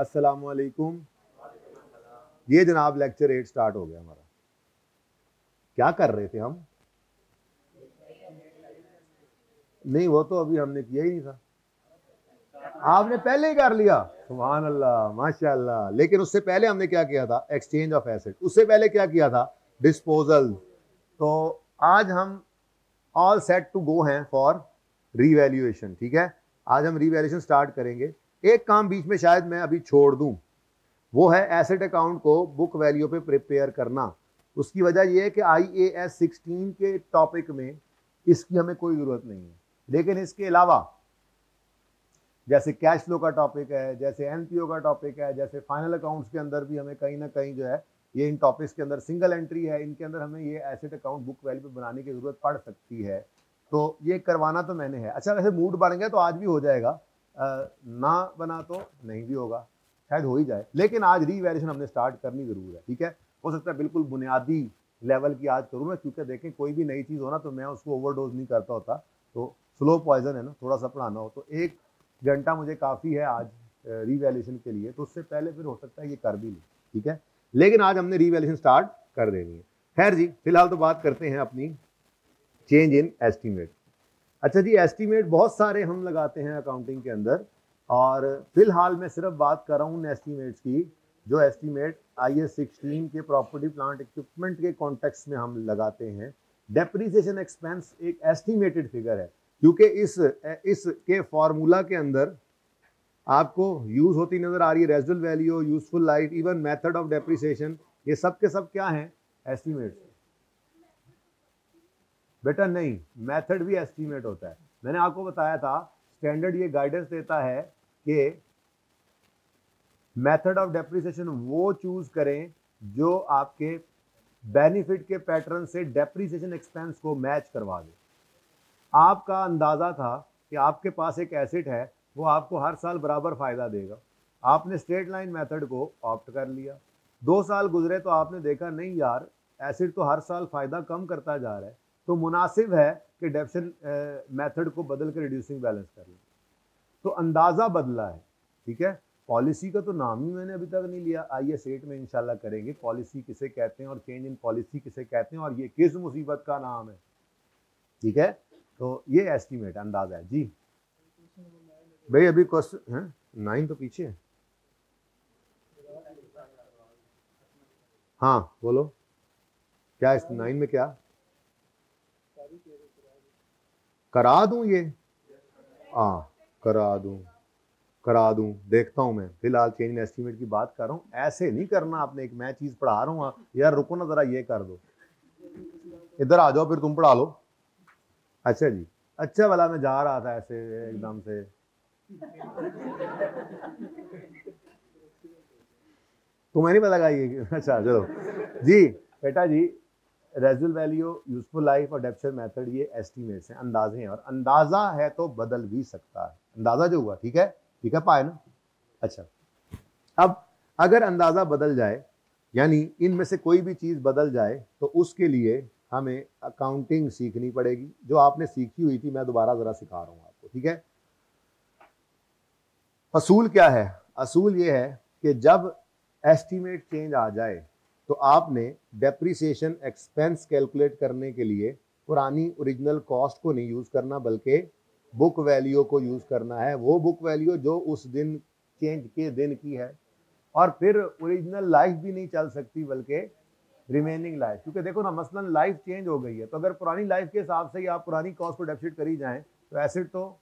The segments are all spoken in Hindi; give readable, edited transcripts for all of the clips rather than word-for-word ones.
अस्सलाम वालेकुम। ये जनाब लेक्चर 8 स्टार्ट हो गया हमारा। क्या कर रहे थे हम? नहीं, वो तो अभी हमने किया ही नहीं था। आपने पहले ही कर लिया, सुभान अल्लाह, माशाअल्लाह। लेकिन उससे पहले हमने क्या किया था? Exchange of asset. उससे पहले क्या किया था? डिस्पोजल। तो आज हम ऑल सेट टू गो हैं फॉर रीवैल्यूएशन। ठीक है, आज हम रीवैल्यूएशन स्टार्ट करेंगे। एक काम बीच में शायद मैं अभी छोड़ दूं, वो है एसेट अकाउंट को बुक वैल्यू पे प्रिपेयर करना। उसकी वजह यह है कि IAS 16 के टॉपिक में इसकी हमें कोई जरूरत नहीं है, लेकिन इसके अलावा जैसे कैश फ्लो का टॉपिक है, जैसे NPO का टॉपिक है, जैसे फाइनल अकाउंट्स के अंदर भी हमें कहीं ना कहीं जो है ये इन टॉपिक्स के अंदर सिंगल एंट्री है, इनके अंदर हमें ये एसेट अकाउंट बुक वैल्यू पे बनाने की जरूरत पड़ सकती है। तो ये करवाना तो मैंने है। अच्छा, वैसे मूड बन गया तो आज भी हो जाएगा, ना बना तो नहीं भी होगा, शायद हो ही जाए। लेकिन आज रीवैल्यूएशन हमने स्टार्ट करनी जरूर है। ठीक है, हो सकता है बिल्कुल बुनियादी लेवल की आज करूँ मैं, क्योंकि देखें कोई भी नई चीज़ हो ना तो मैं उसको ओवरडोज नहीं करता होता। तो स्लो पॉइजन है ना, थोड़ा सा पढ़ाना हो तो 1 घंटा मुझे काफ़ी है आज रीवैल्यूएशन के लिए। तो उससे पहले फिर हो सकता है ये कर भी ली। ठीक है, लेकिन आज हमने रीवैल्यूएशन स्टार्ट कर देनी है। खैर जी, फिलहाल तो बात करते हैं अपनी चेंज इन एस्टीमेट। अच्छा जी, एस्टीमेट बहुत सारे हम लगाते हैं अकाउंटिंग के अंदर, और फिलहाल मैं सिर्फ बात कर रहा हूँ उन एस्टीमेट्स की जो एस्टीमेट IAS 16 के प्रॉपर्टी प्लांट इक्विपमेंट के कॉन्टेक्स्ट में हम लगाते हैं। डेप्रिसिएशन एक्सपेंस एक एस्टीमेटेड फिगर है, क्योंकि इसके फॉर्मूला के अंदर आपको यूज होती नजर आ रही है residual value, useful life, even method of depreciation. ये सब के सब क्या है? एस्टीमेट्स। बेटा नहीं, मेथड भी एस्टीमेट होता है। मैंने आपको बताया था स्टैंडर्ड ये गाइडेंस देता है कि मेथड ऑफ डेप्रिसिएशन वो चूज करें जो आपके बेनिफिट के पैटर्न से डेप्रिसिएशन एक्सपेंस को मैच करवा दे। आपका अंदाजा था कि आपके पास एक एसेट है, वो आपको हर साल बराबर फायदा देगा। आपने स्ट्रेट लाइन मेथड को ऑप्ट कर लिया। 2 साल गुजरे तो आपने देखा नहीं यार, एसेट तो हर साल फायदा कम करता जा रहा है, तो मुनासिब है कि डेप्शन मेथड को बदल के रिड्यूसिंग बैलेंस कर लें। तो अंदाजा बदला है। ठीक है, पॉलिसी का तो नाम ही मैंने अभी तक नहीं लिया। IAS 8 में इंशाल्लाह करेंगे पॉलिसी किसे कहते हैं और चेंज इन पॉलिसी किसे कहते हैं और ये किस मुसीबत का नाम है। ठीक है, तो ये एस्टीमेट अंदाजा है जी। भाई अभी क्वेश्चन है 9 तो पीछे है। हाँ बोलो, क्या इस 9 में क्या करा दूं? ये हाँ करा दूं, देखता हूं मैं। फिलहाल चेंज इन एस्टीमेट की बात कर रहा हूं, ऐसे नहीं करना आपने। एक मैं चीज पढ़ा रहा हूं यार, रुको ना जरा, ये कर दो, इधर आ जाओ, फिर तुम पढ़ा लो। अच्छा जी, अच्छा वाला मैं जा रहा था ऐसे एकदम से। तुम्हें नहीं पता लगा ये? अच्छा चलो जी बेटा जी, रेजिडुअल वैल्यू, यूजफुल लाइफ और डेप्शन मेथड ये एस्टीमेट्स हैं, अंदाजे हैं, और अंदाजा है तो बदल भी सकता है। अंदाजा जो हुआ, ठीक है पाए ना? अच्छा, अब अगर अंदाजा बदल जाए, यानी इनमें से कोई भी चीज बदल जाए, तो उसके लिए हमें अकाउंटिंग सीखनी पड़ेगी, जो आपने सीखी हुई थी। मैं दोबारा जरा सिखा रहा हूं आपको। ठीक है, असूल क्या है? असूल ये है कि जब एस्टीमेट चेंज आ जाए तो आपने डेप्रिसिएशन एक्सपेंस कैलकुलेट करने के लिए पुरानी ओरिजिनल कॉस्ट को नहीं यूज करना, बल्कि बुक वैल्यू को यूज करना है। वो बुक वैल्यू जो उस दिन चेंज के दिन की है, और फिर ओरिजिनल लाइफ भी नहीं चल सकती बल्कि रिमेनिंग लाइफ। क्योंकि देखो ना, मसलन लाइफ चेंज हो गई है, तो अगर पुरानी लाइफ के हिसाब से ही आप पुरानी कॉस्ट को डेफिसिट करी जाएं तो एसेट तो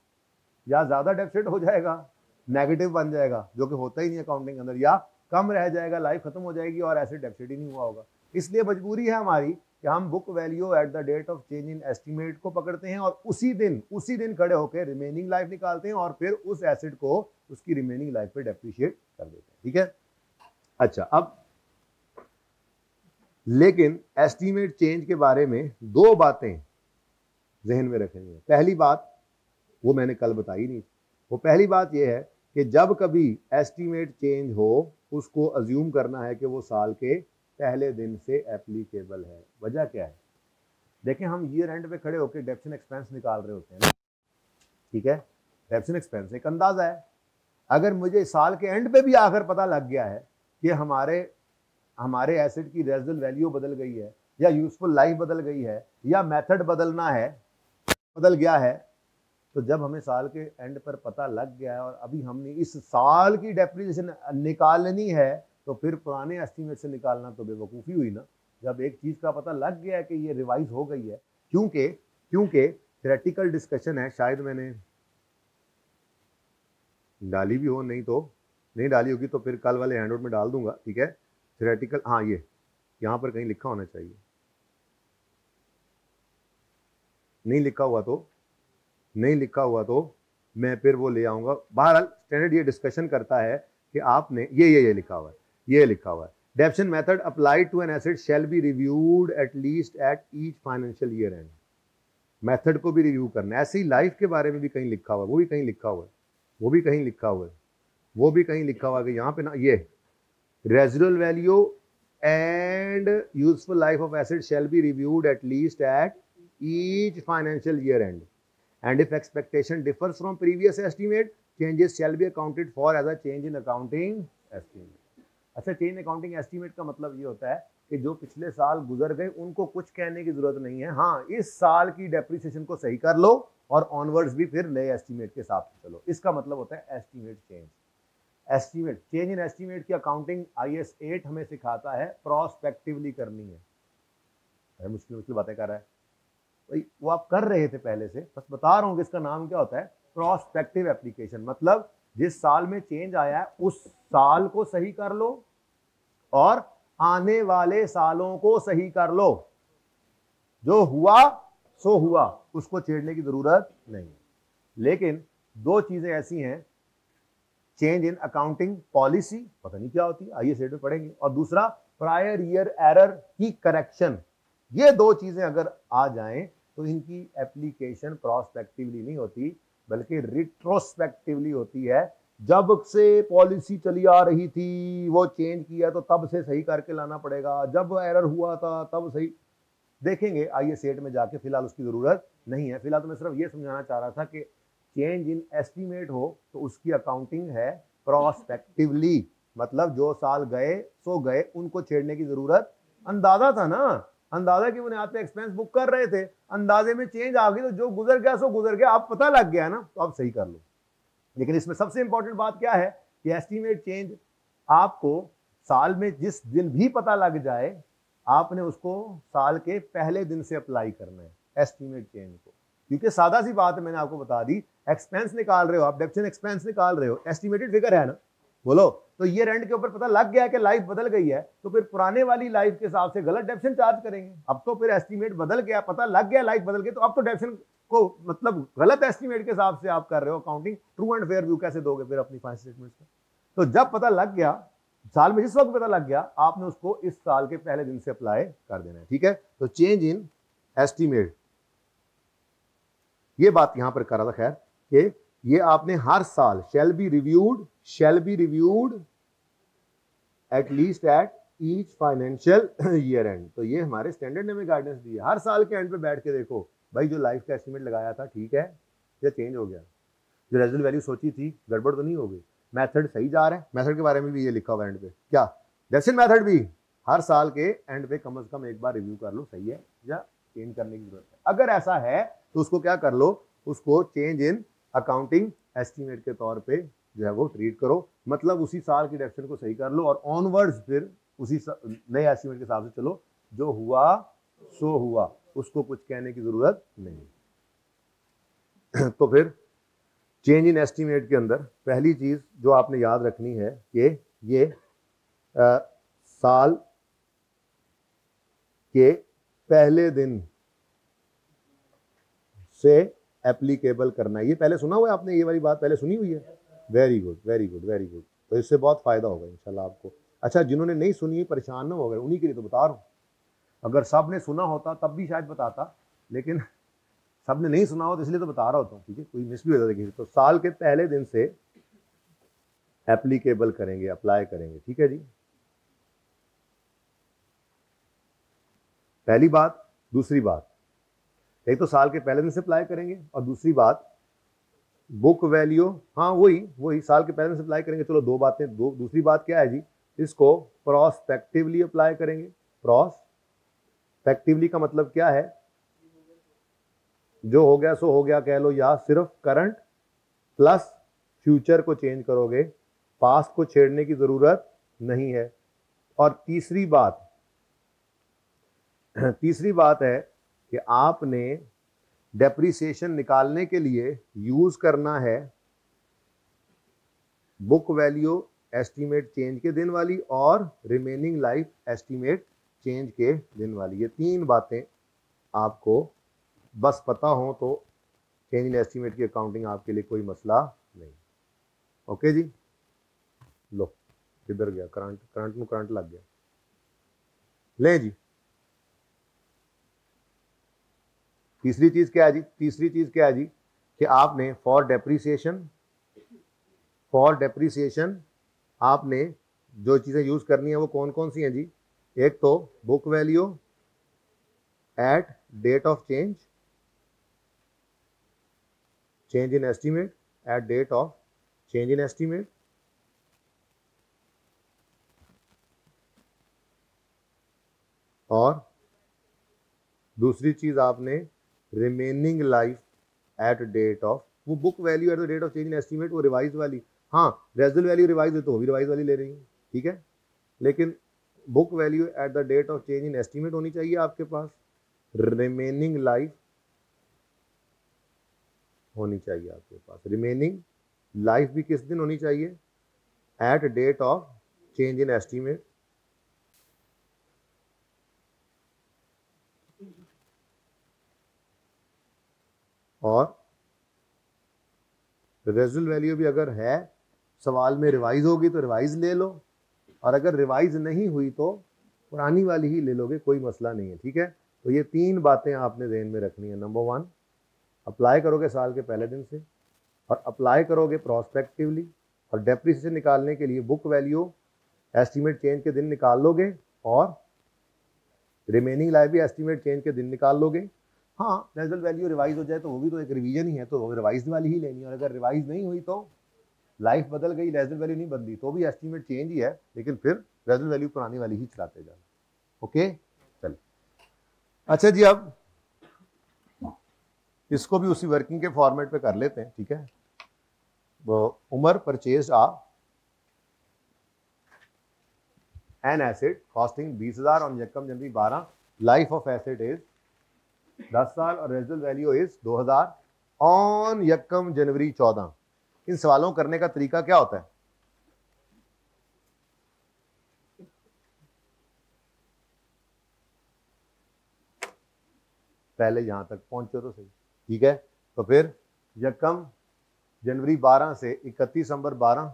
या ज्यादा डेफिसिट हो जाएगा, नेगेटिव बन जाएगा, जो कि होता ही नहीं अकाउंटिंग के अंदर, या कम रह जाएगा, लाइफ खत्म हो जाएगी और एसेट डेफिसिट ही नहीं हुआ होगा। इसलिए मजबूरी है हमारी कि हम book value at the date of change in estimate को पकड़ते हैं और उसी दिन खड़े होकर रिमेनिंग लाइफ निकालते हैं और फिर उस एसेट को उसकी रिमेनिंग लाइफ पे डेप्रिशिएट कर देते हैं। ठीक है, अच्छा, अब लेकिन एस्टीमेट चेंज के बारे में 2 बातें जहन में रखेंगे। पहली बात वो मैंने कल बताई नहीं। वो पहली बात यह है कि जब कभी एस्टीमेट चेंज हो, उसको अज्यूम करना है कि वो साल के पहले दिन से एप्लीकेबल है। वजह क्या है? देखें, हम ईयर एंड पे खड़े होकर डेप्शन एक्सपेंस निकाल रहे होते हैं। ठीक है, डेप्शन एक्सपेंस एक अंदाजा है। अगर मुझे साल के एंड पे भी आकर पता लग गया है कि हमारे एसेट की रेजिडुअल वैल्यू बदल गई है, या यूजफुल लाइफ बदल गई है, या मेथड बदल गया है, तो जब हमें साल के एंड पर पता लग गया है और अभी हमने इस साल की डेप्रिसिएशन निकालनी है, तो फिर पुराने एस्टीमेट से निकालना तो बेवकूफ़ी हुई ना। जब एक चीज़ का पता लग गया है कि ये रिवाइज हो गई है, क्योंकि थ्योरेटिकल डिस्कशन है, शायद मैंने डाली भी हो, नहीं तो नहीं डाली होगी तो फिर कल वाले हैंडआउट में डाल दूंगा, ठीक है। थ्योरेटिकल, हाँ ये यहाँ पर कहीं लिखा होना चाहिए, नहीं लिखा हुआ तो मैं फिर वो ले आऊंगा। बहरहाल स्टैंडर्ड ये डिस्कशन करता है कि आपने ये लिखा हुआ है, depreciation method applied to an asset shall be reviewed at least at each financial year end. Method को भी रिव्यू करना है। ऐसे ही लाइफ के बारे में भी कहीं लिखा हुआ है, वो भी कहीं लिखा हुआ है कि यहाँ पे ना, ये residual value and useful life of asset shall be reviewed at least eight each financial year end, and if expectation differs from previous estimate, changes shall be accounted for as a change in accounting estimate। अच्छा, चेंज अकाउंटिंग एस्टीमेट का मतलब ये होता है कि जो पिछले साल गुजर गए उनको कुछ कहने की जरूरत नहीं है, हाँ इस साल की डेप्रिसिएशन को सही कर लो और ऑनवर्ड्स भी फिर नए एस्टीमेट के साथ चलो। इसका मतलब होता है एस्टीमेट चेंज इन एस्टीमेट की अकाउंटिंग IAS 8 हमें सिखाता है प्रोस्पेक्टिवली करनी है। मुश्किल बातें कर रहा है वो आप कर रहे थे पहले से, बस बता रहा हूं कि इसका नाम क्या होता है, प्रोस्पेक्टिव एप्लीकेशन। मतलब जिस साल में चेंज आया है उस साल को सही कर लो और आने वाले सालों को सही कर लो, जो हुआ सो हुआ, उसको छेड़ने की जरूरत नहीं। लेकिन दो चीजें ऐसी हैं, चेंज इन अकाउंटिंग पॉलिसी, पता नहीं क्या होती है, आइए सेट में पढ़ेंगे, और दूसरा प्रायर ईयर एरर की करेक्शन। ये दो चीजें अगर आ जाएं तो इनकी एप्लीकेशन प्रोस्पेक्टिवली नहीं होती बल्कि रिट्रोस्पेक्टिवली होती है। जब से पॉलिसी चली आ रही थी वो चेंज किया तो तब से सही करके लाना पड़ेगा, जब एरर हुआ था तब सही देखेंगे आइए सेट में जाके, फिलहाल उसकी जरूरत नहीं है। फिलहाल तो मैं सिर्फ ये समझाना चाह रहा था कि चेंज इन एस्टीमेट हो तो उसकी अकाउंटिंग है प्रोस्पेक्टिवली, मतलब जो साल गए सो गए, उनको छेड़ने की जरूरत। अंदाजा था ना, अंदाजा की बुनियाद पे एक्सपेंस बुक कर रहे थे, अंदाजे में चेंज आ गई तो जो गुजर गया सो गुजर गया, आप पता लग गया ना तो आप सही कर लो। लेकिन इसमें सबसे इंपॉर्टेंट बात क्या है कि एस्टीमेट चेंज आपको साल में जिस दिन भी पता लग जाए, आपने उसको साल के पहले दिन से अप्लाई करना है एस्टीमेट चेंज को। क्योंकि सादा सी बात है, मैंने आपको बता दी, एक्सपेंस निकाल रहे हो आप, डेप्शन एक्सपेंस निकाल रहे हो, एस्टीमेटेड फिगर है ना, बोलो, तो ये रेंट के ऊपर पता लग गया कि लाइफ बदल गई है, तो फिर पुराने वाली लाइफ के हिसाब से गलत डेप्शन चार्ज करेंगे। अब तो फिर एस्टीमेट बदल गया, पता लग गया लाइफ बदल गई, तो अब तो डेप्शन को मतलब गलत एस्टीमेट के हिसाब से आप कर रहे हो accounting. True and fair view कैसे दोगे फिर अपनी फाइनेंशियल स्टेटमेंट्स का? तो जब पता लग गया, साल में जिस वक्त पता लग गया, आपने उसको इस साल के पहले दिन से अप्लाई कर देना है, ठीक है। तो चेंज इन एस्टीमेट, ये बात यहां पर कर रहा था खैर कि ये आपने हर साल शैल be reviewed at least at each financial year and. तो ये हमारे स्टैंडर्ड ने हमें गाइडेंस दी है, हर साल के एंड पे बैठ के देखो भाई जो लाइफ का एस्टीमेट लगाया था ठीक है या चेंज हो गया, जो रेजिडुअल वैल्यू सोची थी गड़बड़ तो नहीं हो गई, मेथड सही जा रहा है। मेथड के बारे में भी ये लिखा हुआ एंड पे, क्या डेप्शन मेथड भी हर साल के एंड पे कम से कम एक बार रिव्यू कर लो, सही है या चेंज करने की जरूरत है। अगर ऐसा है तो उसको क्या कर लो, उसको चेंज इन अकाउंटिंग एस्टीमेट के तौर पे जो है वो ट्रीट करो, मतलब उसी साल की डेप्शन को सही कर लो और ऑनवर्ड्स फिर उसी नए एस्टीमेट के हिसाब से चलो, जो हुआ सो हुआ, उसको कुछ कहने की जरूरत नहीं। तो फिर चेंज इन एस्टीमेट के अंदर पहली चीज जो आपने याद रखनी है कि ये साल के पहले दिन से एप्लीकेबल करना है। ये पहले सुना हुआ है आपने, ये वाली बात पहले सुनी हुई है? Very good very good very good. तो इससे बहुत फायदा होगा इंशाल्लाह आपको। अच्छा, जिन्होंने नहीं सुनी परेशान ना हो गए, उन्हीं के लिए तो बता रहा हूँ। अगर सब ने सुना होता तब भी शायद बताता, लेकिन सब ने नहीं सुना हो तो इसलिए तो बता रहा होता हूँ, ठीक है, कोई मिस भी हो जाएगी। तो साल के पहले दिन से एप्लीकेबल करेंगे, अप्लाई करेंगे, ठीक है जी, पहली बात। दूसरी बात, एक तो साल के पहले दिन से अप्लाई करेंगे और दूसरी बात बुक वैल्यू, हाँ वही वही साल के पहले में अप्लाई करेंगे। चलो दो बातें, दूसरी बात क्या है जी, इसको प्रोस्पेक्टिवली अप्लाई करेंगे। प्रोस्पेक्टिवली का मतलब क्या है, जो हो गया सो हो गया कह लो, या सिर्फ करंट प्लस फ्यूचर को चेंज करोगे, पास्ट को छेड़ने की जरूरत नहीं है। और तीसरी बात है कि आपने डेप्रिसिएशन निकालने के लिए यूज करना है बुक वैल्यू एस्टीमेट चेंज के दिन वाली और रिमेनिंग लाइफ एस्टीमेट चेंज के दिन वाली। ये तीन बातें आपको बस पता हो तो चेंज इन एस्टीमेट की अकाउंटिंग आपके लिए कोई मसला नहीं। ओके जी, लो किधर गया करंट लग गया। ले जी, तीसरी चीज क्या है जी कि आपने फॉर डेप्रिसिएशन आपने जो चीजें यूज करनी है वो कौन कौन सी हैं जी। एक तो book value at date of change in estimate, at date of change in estimate. और दूसरी चीज आपने remaining life at date of, वो book value at the date of change in estimate वो रिवाइज वाली, हाँ रेजिडुअल वैल्यू रिवाइज है तो वो भी रिवाइज वाली ले रही है, ठीक है। लेकिन book value at the date of change in estimate होनी चाहिए आपके पास, रिमेनिंग लाइफ होनी चाहिए आपके पास। रिमेनिंग लाइफ भी किस दिन होनी चाहिए, at date of change in estimate. और रेजिडुअल वैल्यू भी अगर है सवाल में रिवाइज होगी तो रिवाइज ले लो, और अगर रिवाइज नहीं हुई तो पुरानी वाली ही ले लोगे, कोई मसला नहीं है, ठीक है। तो ये तीन बातें आपने ध्यान में रखनी है। नंबर 1 अप्लाई करोगे साल के पहले दिन से, और अप्लाई करोगे प्रोस्पेक्टिवली, और डेप्रिसिएशन निकालने के लिए बुक वैल्यू एस्टीमेट चेंज के दिन निकाल लोगे, और रिमेनिंग लाइफ भी एस्टीमेट चेंज के दिन निकाल लोगे। हाँ रेजिडुअल वैल्यू रिवाइज हो जाए तो वो भी तो एक रिवीजन ही है, तो रिवाइज वाली ही लेनी है। और अगर रिवाइज नहीं हुई तो लाइफ बदल गई, रेजिडुअल वैल्यू नहीं बदली तो भी एस्टीमेट चेंज ही है, लेकिन फिर रेजिडुअल वैल्यू पुरानी वाली ही चलाते जाना। ओके चल, अच्छा जी अब इसको भी उसी वर्किंग के फॉर्मेट पे कर लेते हैं, ठीक है। वो Umar purchase an asset costing 20,000 on यकम जनवरी 12, लाइफ ऑफ एसेट इज 10 साल और रेजिडुअल वैल्यू इज 2000 ऑन यकम जनवरी 14। इन सवालों करने का तरीका क्या होता है, पहले यहां तक पहुंचो तो सही, ठीक है। तो फिर यकम जनवरी 12 से 31 दिसंबर 12,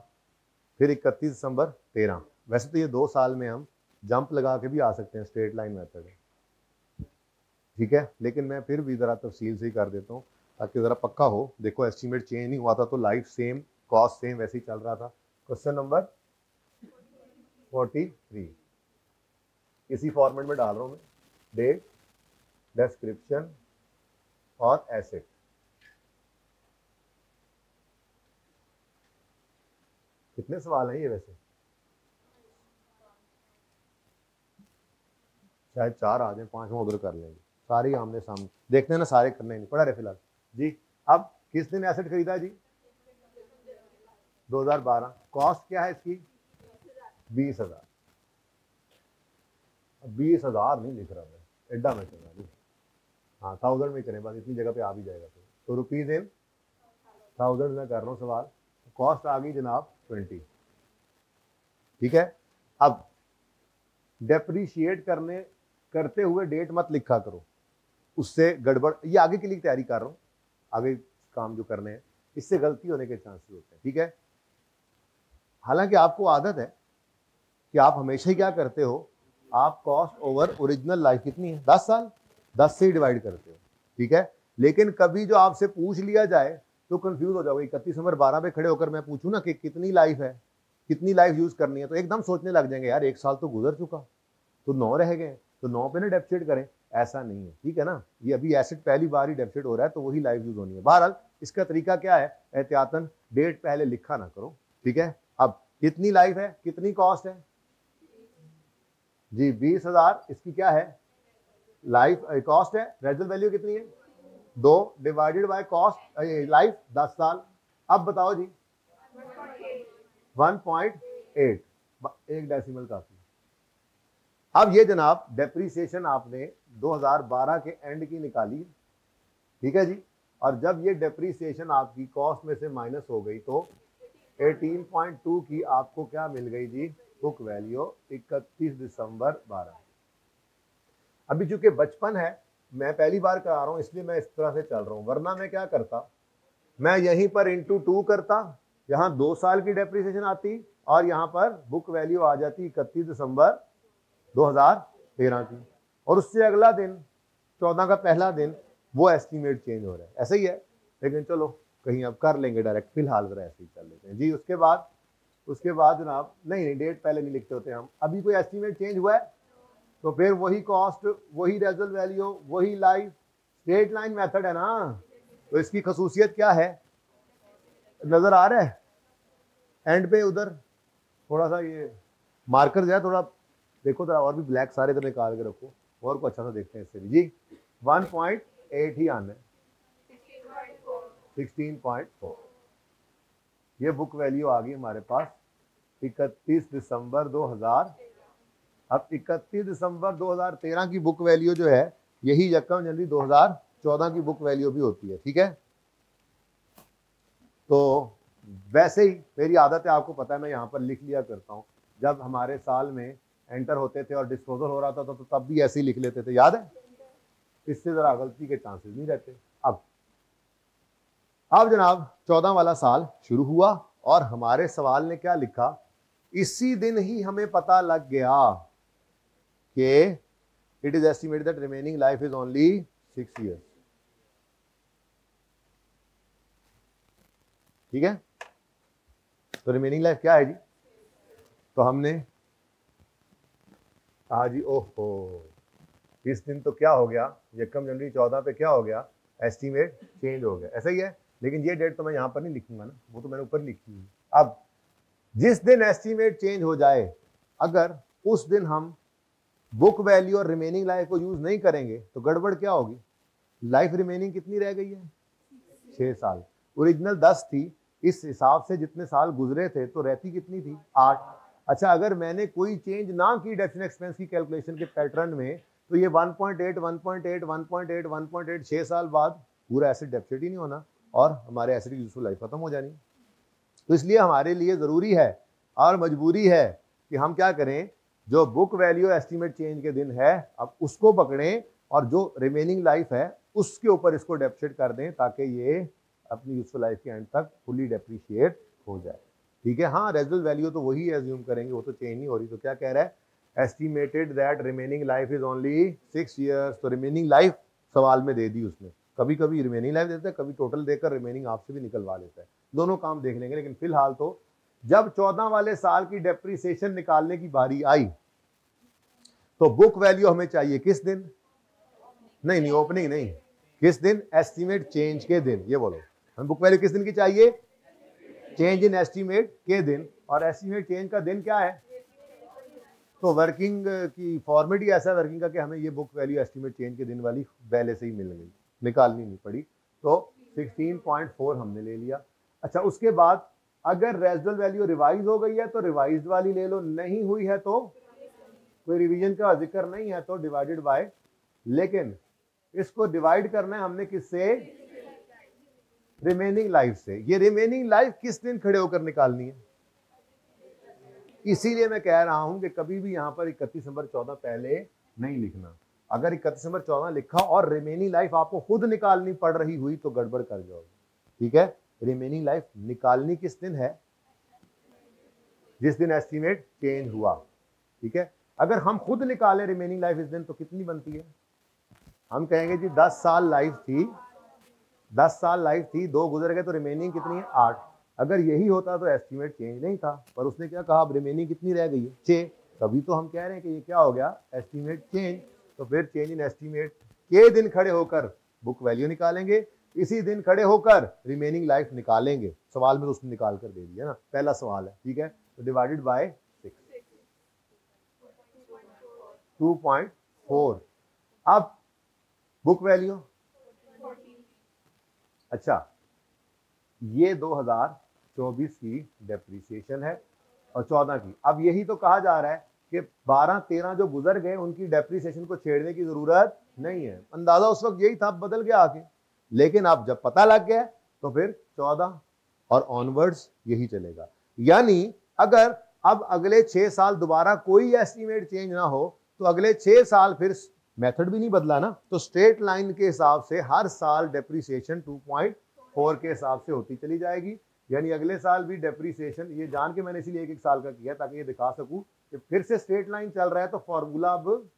फिर 31 दिसंबर 13। वैसे तो ये 2 साल में हम जंप लगा के भी आ सकते हैं, स्ट्रेट लाइन मेथड है, ठीक है। लेकिन मैं फिर भी ज़रा तफसील से ही कर देता हूँ ताकि ज़रा पक्का हो। देखो एस्टीमेट चेंज नहीं हुआ था तो लाइफ सेम, कॉस्ट सेम वैसे ही चल रहा था। क्वेश्चन नंबर 43 इसी फॉर्मेट में डाल रहा हूँ मैं, डेट, डिस्क्रिप्शन और एसेट। कितने सवाल हैं ये वैसे, शायद 4 आ जाए, 5वां उधर कर लेंगे, सारे आमने सामने देखते हैं ना, सारे करने नहीं पड़ा रहे फिलहाल जी। अब किस दिन एसेट खरीदा जी, 2012। कॉस्ट क्या है इसकी 20,000। 20,000 नहीं लिख रहा मैं, एडा में चला नहीं, हाँ 1000 में करें बस, इतनी जगह पे आ भी जाएगा। तो रुपीज इन 1000 में कर रहा हूँ सवाल, कॉस्ट आ गई जनाब 20, ठीक है। अब डेप्रिशिएट करते हुए डेट मत लिखा करो, उससे गड़बड़, ये आगे के लिए तैयारी कर रहा हूँ, आगे काम जो करने हैं इससे गलती होने के चांसेस होते हैं, ठीक है। हालांकि आपको आदत है कि आप हमेशा ही क्या करते हो, आप कॉस्ट ओवर ओरिजिनल लाइफ कितनी है 10 साल, 10 से ही डिवाइड करते हो, ठीक है। लेकिन कभी जो आपसे पूछ लिया जाए तो कंफ्यूज हो जाओगे। 31 दिसंबर 12 पे खड़े होकर मैं पूछूं ना कि कितनी लाइफ है, कितनी लाइफ यूज करनी है, तो एकदम सोचने लग जाएंगे यार 1 साल तो गुजर चुका, तो 9 रह गए, तो 9 पे ना डेप्सिट करें, ऐसा नहीं है, ठीक है ना। ये अभी एसेट पहली बार ही डेप्सिट हो रहा है तो वही लाइफ यूज होनी है। बहरहाल इसका तरीका क्या है, एहतियातन डेट पहले लिखा ना करो, ठीक है। अब कितनी लाइफ है, कितनी कॉस्ट है जी, 20,000। इसकी क्या है लाइफ कॉस्ट है, रेजल वैल्यू कितनी है 2 डिवाइडेड बाय कॉस्ट लाइफ 10 साल। अब बताओ जी 1.8, एक डेसिमल काफी। अब ये जनाब डेप्रीसिएशन आपने 2012 के एंड की निकाली, ठीक है जी, और जब ये डेप्रीसिएशन आपकी कॉस्ट में से माइनस हो गई तो 18.2 की आपको क्या मिल गई जी बुक वैल्यू 31 दिसंबर 12। अभी चूंकि बचपन है, मैं पहली बार करा रहा हूं इसलिए मैं इस तरह से चल रहा हूं, वरना मैं क्या करता, मैं यहीं पर इंटू 2 करता, यहां 2 साल की डेप्रीसिएशन आती और यहां पर बुक वैल्यू आ जाती 31 दिसंबर 2013 की, और उससे अगला दिन 14 का पहला दिन वो एस्टीमेट चेंज हो रहा है, ऐसा ही है। लेकिन चलो कहीं अब कर लेंगे डायरेक्ट, फिलहाल जरा ऐसे ही चल लेते हैं जी। उसके बाद जनाब नहीं डेट पहले नहीं लिखते होते हम, अभी कोई एस्टीमेट चेंज हुआ है तो फिर वही कॉस्ट, वही रेजल वैल्यू, वही लाइफ, स्ट्रेट लाइन मेथड है ना। तो इसकी खसूसियत क्या है, नजर आ रहा है एंड पे उधर थोड़ा सा ये मार्कर जो है थोड़ा देखो जरा, और भी ब्लैक सारे इधर निकाल के रखो और को अच्छा सा देखते हैं इससे भी जी। 1.8 ही आना है, 16.4। ये बुक वैल्यू आ गई हमारे पास 31 दिसंबर 2000। अब 31 दिसंबर 2013 की बुक वैल्यू जो है यही 1 जनवरी 2014 की बुक वैल्यू भी होती है, ठीक है। तो वैसे ही मेरी आदत है, आपको पता है मैं यहाँ पर लिख लिया करता हूँ, जब हमारे साल में एंटर होते थे और डिस्पोजल हो रहा था तो तब भी ऐसे ही लिख लेते थे, याद है, इससे जरा गलती के चांसेस नहीं रहते। अब जनाब 14 वाला साल शुरू हुआ और हमारे सवाल ने क्या लिखा, इसी दिन ही हमें पता लग गया कि it is estimated that remaining life is only 6 years, ठीक है। तो रिमेनिंग लाइफ क्या है जी, तो हमने कहा जी ओहो इस दिन तो क्या हो गया, 1 जनवरी 14 पे क्या हो गया, एस्टीमेट चेंज हो गया, ऐसा ही है। लेकिन ये डेट तो मैं यहां पर नहीं लिखूंगा ना, वो तो मैंने ऊपर लिखी है। अब जिस दिन एस्टीमेट चेंज हो जाए, अगर उस दिन हम बुक वैल्यू और रिमेनिंग लाइफ को यूज नहीं करेंगे तो गड़बड़ क्या होगी, लाइफ रिमेनिंग कितनी रह गई है 6 साल, ओरिजिनल 10 थी, इस हिसाब से जितने साल गुजरे थे तो रहती कितनी थी 8। अच्छा अगर मैंने कोई चेंज ना की डेफिनेट एक्सपेंस की कैलकुलेशन के पैटर्न में तो ये 1.8 1.8 1.8 1.8 6 साल बाद पूरा एसेट डेफिसिट ही नहीं होना और हमारे एसेट की यूजफुल लाइफ खत्म हो जानी। तो इसलिए हमारे लिए ज़रूरी है और मजबूरी है कि हम क्या करें, जो बुक वैल्यू एस्टीमेट चेंज के दिन है अब उसको पकड़ें और जो रिमेनिंग लाइफ है उसके ऊपर इसको डेप्रिशिएट कर दें ताकि ये अपनी यूजफुल लाइफ के एंड तक फुली डेप्रिशिएट हो जाए, ठीक है। हाँ रेजल वैल्यू तो वही एज्यूम करेंगे, वो तो चेंज नहीं हो रही। तो क्या कह रहा है, estimated that remaining life is only 6 years। तो रिमेनिंग लाइफ सवाल में दे दी उसने, कभी कभी रिमेनिंग लाइफ देता है, कभी टोटल देकर रिमेनिंग आपसे भी निकलवा लेता है, दोनों काम देख लेंगे। लेकिन फिलहाल तो जब 14 वाले साल की डेप्रीसिएशन निकालने की बारी आई तो बुक वैल्यू हमें चाहिए किस दिन, नहीं ओपनिंग नहीं, किस दिन, एस्टीमेट चेंज के दिन। ये बोलो हमें बुक वैल्यू किस दिन की चाहिए, चेंज इन एस्टीमेट के दिन, और एस्टीमेट चेंज का दिन क्या है। तो वर्किंग की फॉर्मेट ही ऐसा है वर्किंग का कि हमें ये बुक वैल्यू एस्टीमेट चेंज के दिन वाली पहले से ही मिल गई, निकालनी नहीं पड़ी। तो 16.4 हमने ले लिया। अच्छा उसके बाद अगर रेजिडुअल वैल्यू रिवाइज हो गई है तो रिवाइज्ड वाली ले लो, नहीं हुई है तो कोई रिवीजन का जिक्र नहीं है तो डिवाइडेड बाय, लेकिन इसको डिवाइड करना है हमने किससे, रिमेनिंग लाइफ से। ये रिमेनिंग लाइफ किस दिन खड़े होकर निकालनी है, इसीलिए मैं कह रहा हूं कि कभी भी यहां पर 31 दिसंबर 14 पहले नहीं लिखना। अगर 31 दिसंबर 14 लिखा और रिमेनिंग लाइफ आपको खुद निकालनी पड़ रही हुई तो गड़बड़ कर जाओगे, ठीक है। रिमेनिंग लाइफ निकालनी किस दिन है, जिस दिन एस्टीमेट चेंज हुआ, ठीक है। अगर हम खुद निकालें रिमेनिंग लाइफ इस दिन तो कितनी बनती है, हम कहेंगे जी 10 साल लाइफ थी, 10 साल लाइफ थी, 2 गुजर गए तो रिमेनिंग कितनी है 8। अगर यही होता तो एस्टीमेट चेंज नहीं था, पर उसने क्या कहा, अब रिमेनिंग कितनी रह गई है 6, तभी तो हम कह रहे हैं कि ये क्या हो गया, एस्टीमेट चेंज। तो फिर चेंज इन एस्टीमेट के दिन खड़े होकर बुक वैल्यू निकालेंगे, इसी दिन खड़े होकर रिमेनिंग लाइफ निकालेंगे। सवाल में तो उसने निकाल कर दे दिया ना, पहला सवाल है, ठीक है। तो डिवाइडेड बाय 6, 2.4। अब बुक वैल्यू, अच्छा ये 2024 की डेप्रीसिएशन है और 14 की। अब यही तो कहा जा रहा है कि 12-13 जो गुजर गए उनकी डेप्रीसिएशन को छेड़ने की जरूरत नहीं है। अंदाजा उस वक्त यही था, बदल गया आके, लेकिन अब जब पता लग गया तो फिर 14 और ऑनवर्ड्स यही चलेगा। यानी अगर अब अगले 6 साल दोबारा कोई एस्टीमेट चेंज ना हो तो अगले 6 साल फिर मेथड भी नहीं बदला ना, तो स्ट्रेट लाइन के हिसाब से हर साल डेप्रीसिएशन 2.4 के हिसाब से होती चली जाएगी। यानी अगले साल भी डेप्रीसिएशन, ये जान के मैंने इसीलिए एक साल का किया ताकि ये दिखा सकूं कि फिर से स्ट्रेट लाइन चल रहा है तो फॉर्मूला अब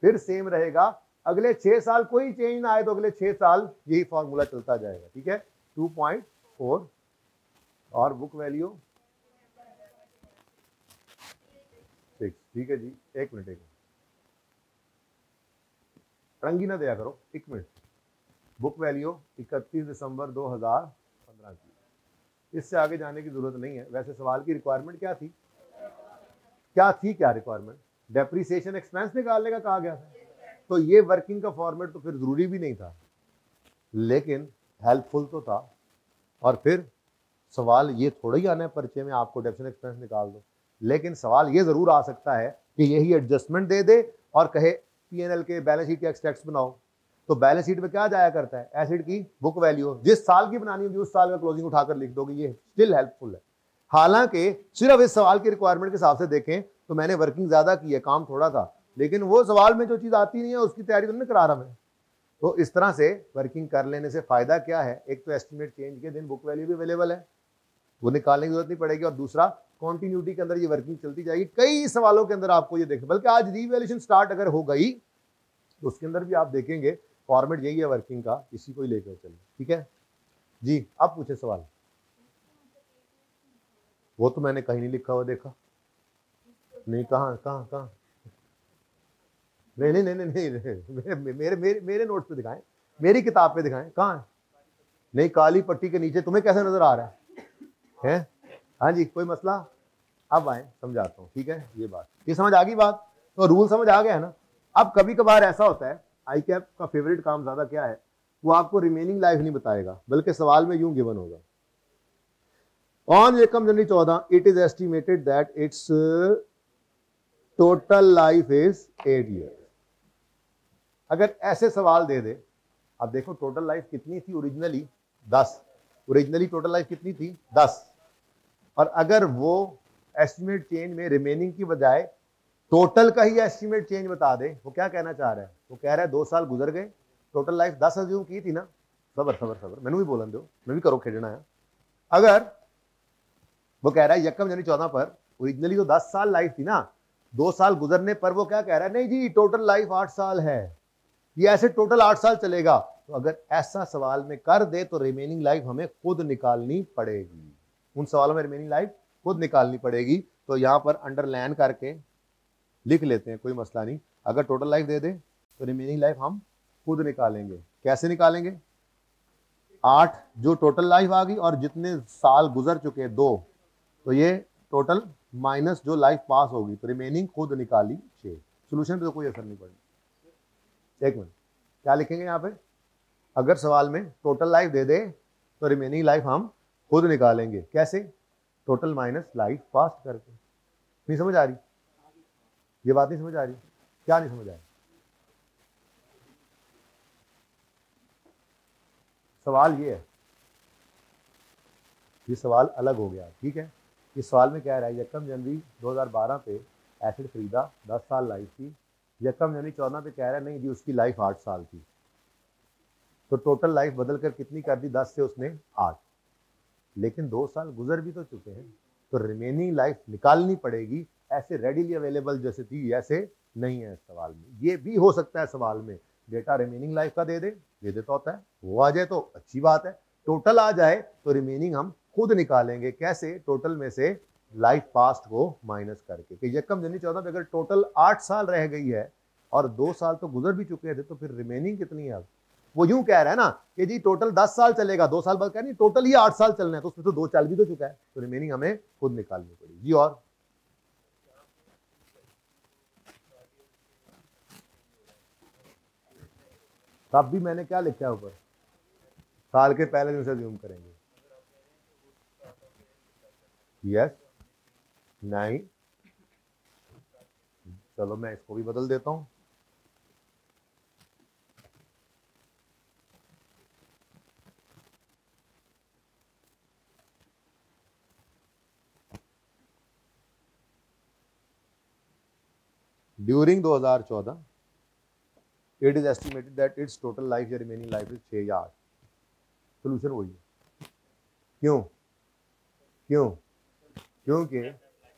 फिर सेम रहेगा। अगले 6 साल कोई चेंज ना आए तो अगले 6 साल यही फॉर्मूला चलता जाएगा, ठीक है। 2.4 और बुक वैल्यू 6, ठीक है जी। एक मिनट रंगी ना दिया करो, 1 मिनट। बुक वैल्यू 31 दिसंबर 2015 की, इससे आगे जाने की जरूरत नहीं है। वैसे सवाल की रिक्वायरमेंट क्या थी, क्या रिक्वायरमेंट, डेप्रीसिएशन एक्सपेंस निकालने का कहा गया था, तो ये वर्किंग का फॉर्मेट तो फिर जरूरी भी नहीं था, लेकिन हेल्पफुल तो था। और फिर सवाल ये थोड़ा ही आना है पर्चे में आपको डेप्रीसिएशन एक्सपेंस निकाल दो, लेकिन सवाल ये जरूर आ सकता है कि यही एडजस्टमेंट दे दे और कहे पीएनएल के बैलेंस शीट के एक्सट्रैक्ट्स बनाओ। तो बैलेंस शीट में क्या जाया करता है, एसिड की बुक वैल्यू, जिस साल की बनानी होगी उस साल का क्लोजिंग उठाकर लिख दोगे, ये स्टिल हेल्पफुल है। हालांकि सिर्फ इस सवाल की रिक्वायरमेंट के हिसाब से देखें तो मैंने वर्किंग ज्यादा की है, काम थोड़ा था, लेकिन वो सवाल में जो चीज आती नहीं है उसकी तैयारी तो नहीं करा रहा मैं। तो इस तरह से वर्किंग कर लेने से फायदा क्या है, एक तो एस्टिमेट चेंज के दिन बुक वैल्यू भी अवेलेबल है, वो निकालने की जरूरत नहीं पड़ेगी, और दूसरा कॉन्टिन्यूटी के अंदर ये वर्किंग चलती जाएगी। कई सवालों के अंदर आपको ये देखना, बल्कि आज रिवैल्यूएशन स्टार्ट अगर हो गई तो उसके अंदर भी आप देखेंगे फॉर्मेट यही है वर्किंग का, इसी को ही लेकर चलें, ठीक है जी। अब पूछे सवाल, वो तो मैंने कहीं नहीं लिखा हुआ देखा, नहीं कहाँ नहीं, मेरे नोट्स पे दिखाएं, मेरी किताब पे दिखाएं, कहाँ है? नहीं, काली पट्टी के नीचे तुम्हें कैसे नजर आ रहा है? हाँ जी, कोई मसला? अब आए समझाता हूँ, ठीक है। ये समझ आ गई बात, तो रूल समझ आ गया है ना। अब कभी कभार ऐसा होता है, आई कैप का फेवरेट काम ज्यादा क्या है, वो आपको रिमेनिंग लाइफ नहीं बताएगा, बल्कि सवाल में यूं गिवन होगा, on Ekam January 14 it is estimated that it's total life is 8 year. अगर ऐसे सवाल दे दे, अब देखो टोटल लाइफ कितनी थी ओरिजिनली, 10, ओरिजिनली टोटल लाइफ कितनी थी 10, और अगर वो एस्टिमेट चेंज में रिमेनिंग की बजाय टोटल का ही एस्टिमेट चेंज बता दे, वो क्या कहना चाह रहा है? वो कह रहा है 2 साल गुजर गए, टोटल लाइफ 10 अज्यूम की थी ना, सबर मैंने भी बोलन दो, मैं भी करो खेलना है। अगर वो कह रहा है यकम जनवरी 14 पर ओरिजिनली तो 10 साल लाइफ थी ना, 2 साल गुजरने पर वो क्या कह रहा है, नहीं जी टोटल लाइफ 8 साल है, ये ऐसे टोटल 8 साल चलेगा। तो अगर ऐसा सवाल में कर दे तो रिमेनिंग लाइफ हमें खुद निकालनी पड़ेगी, उन सवालों में रिमेनिंग लाइफ खुद निकालनी पड़ेगी। तो यहां पर अंडरलाइन करके लिख लेते हैं, कोई मसला नहीं। अगर टोटल लाइफ दे दे तो रिमेनिंग लाइफ हम खुद निकालेंगे। कैसे निकालेंगे? 8 जो टोटल लाइफ आ गई और जितने साल गुजर चुके 2, तो ये टोटल माइनस जो लाइफ पास होगी, तो रिमेनिंग खुद निकाली 6। सोल्यूशन पे तो कोई असर नहीं पड़ेगा। एक मिनट, क्या लिखेंगे यहाँ पे? अगर सवाल में टोटल लाइफ दे दे तो रिमेनिंग लाइफ हम खुद निकालेंगे। कैसे? टोटल माइनस लाइफ पास करके। नहीं समझ आ रही? ये बात नहीं समझ आ रही? क्या नहीं समझ आ रही? सवाल ये है, ये सवाल अलग हो गया, ठीक है। इस सवाल में क्या रहा है, यकम जनवरी 2012 पे एसिड खरीदा, 10 साल लाइफ थी। यकम जनवरी 14 पे कह रहा है नहीं जी उसकी लाइफ 8 साल थी, तो टोटल लाइफ बदल कर कितनी कर दी, 10 से उसने 8, लेकिन 2 साल गुजर भी तो चुके हैं, तो रिमेनिंग लाइफ निकालनी पड़ेगी। ऐसे रेडीली अवेलेबल जैसे थी ऐसे नहीं है इस सवाल में। ये भी हो सकता है सवाल में डेटा रिमेनिंग लाइफ का दे देता होता है, वो आ जाए तो अच्छी बात है, टोटल आ जाए तो रिमेनिंग हम खुद निकालेंगे। कैसे? टोटल में से लाइफ पास्ट को माइनस करके, कि यकम जनवरी 14 पे अगर टोटल 8 साल रह गई है और 2 साल तो गुजर भी चुके थे, तो फिर रिमेनिंग कितनी है अब? वो यूं कह रहा है ना कि जी टोटल 10 साल चलेगा, 2 साल बाद कह नहीं टोटल ही 8 साल चलना है, तो उसमें तो 2 चल भी तो चुका है, तो रिमेनिंग हमें खुद निकालनी पड़ेगी जी। और तब भी मैंने क्या लिखा है ऊपर, साल के पहले दिन से अज्यूम करेंगे। यस, नहीं, चलो मैं इसको भी बदल देता हूं। During 2014 it is estimated that it's total life या रिमेनिंग लाइफ इज 6 या 8। सोल्यूशन वही है। क्यों क्यों क्योंकि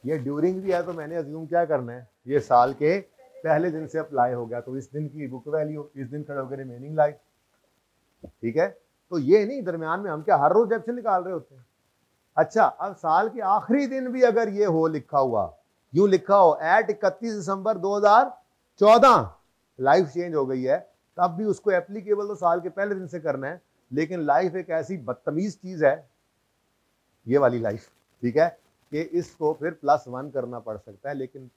ये ड्यूरिंग भी है, तो मैंने अज्यूम क्या करना है, ये साल के पहले दिन से अप्लाई हो गया, तो इस दिन की बुक वैल्यू, इस दिन खड़े हो गए रिमेनिंग लाइफ। ठीक है, तो ये नहीं दरमियान में हम क्या हर रोज डेप्शन निकाल रहे होते हैं। अच्छा, अब साल के आखिरी दिन भी अगर ये हो लिखा हुआ, यूं लिखा हो एट 31 दिसंबर 2014 लाइफ चेंज हो गई है, तब भी उसको एप्लीकेबल तो साल के पहले दिन से करना है। लेकिन लाइफ एक ऐसी बदतमीज चीज है, ये वाली लाइफ, ठीक है, कि इसको फिर +1 करना पड़ सकता है। लेकिन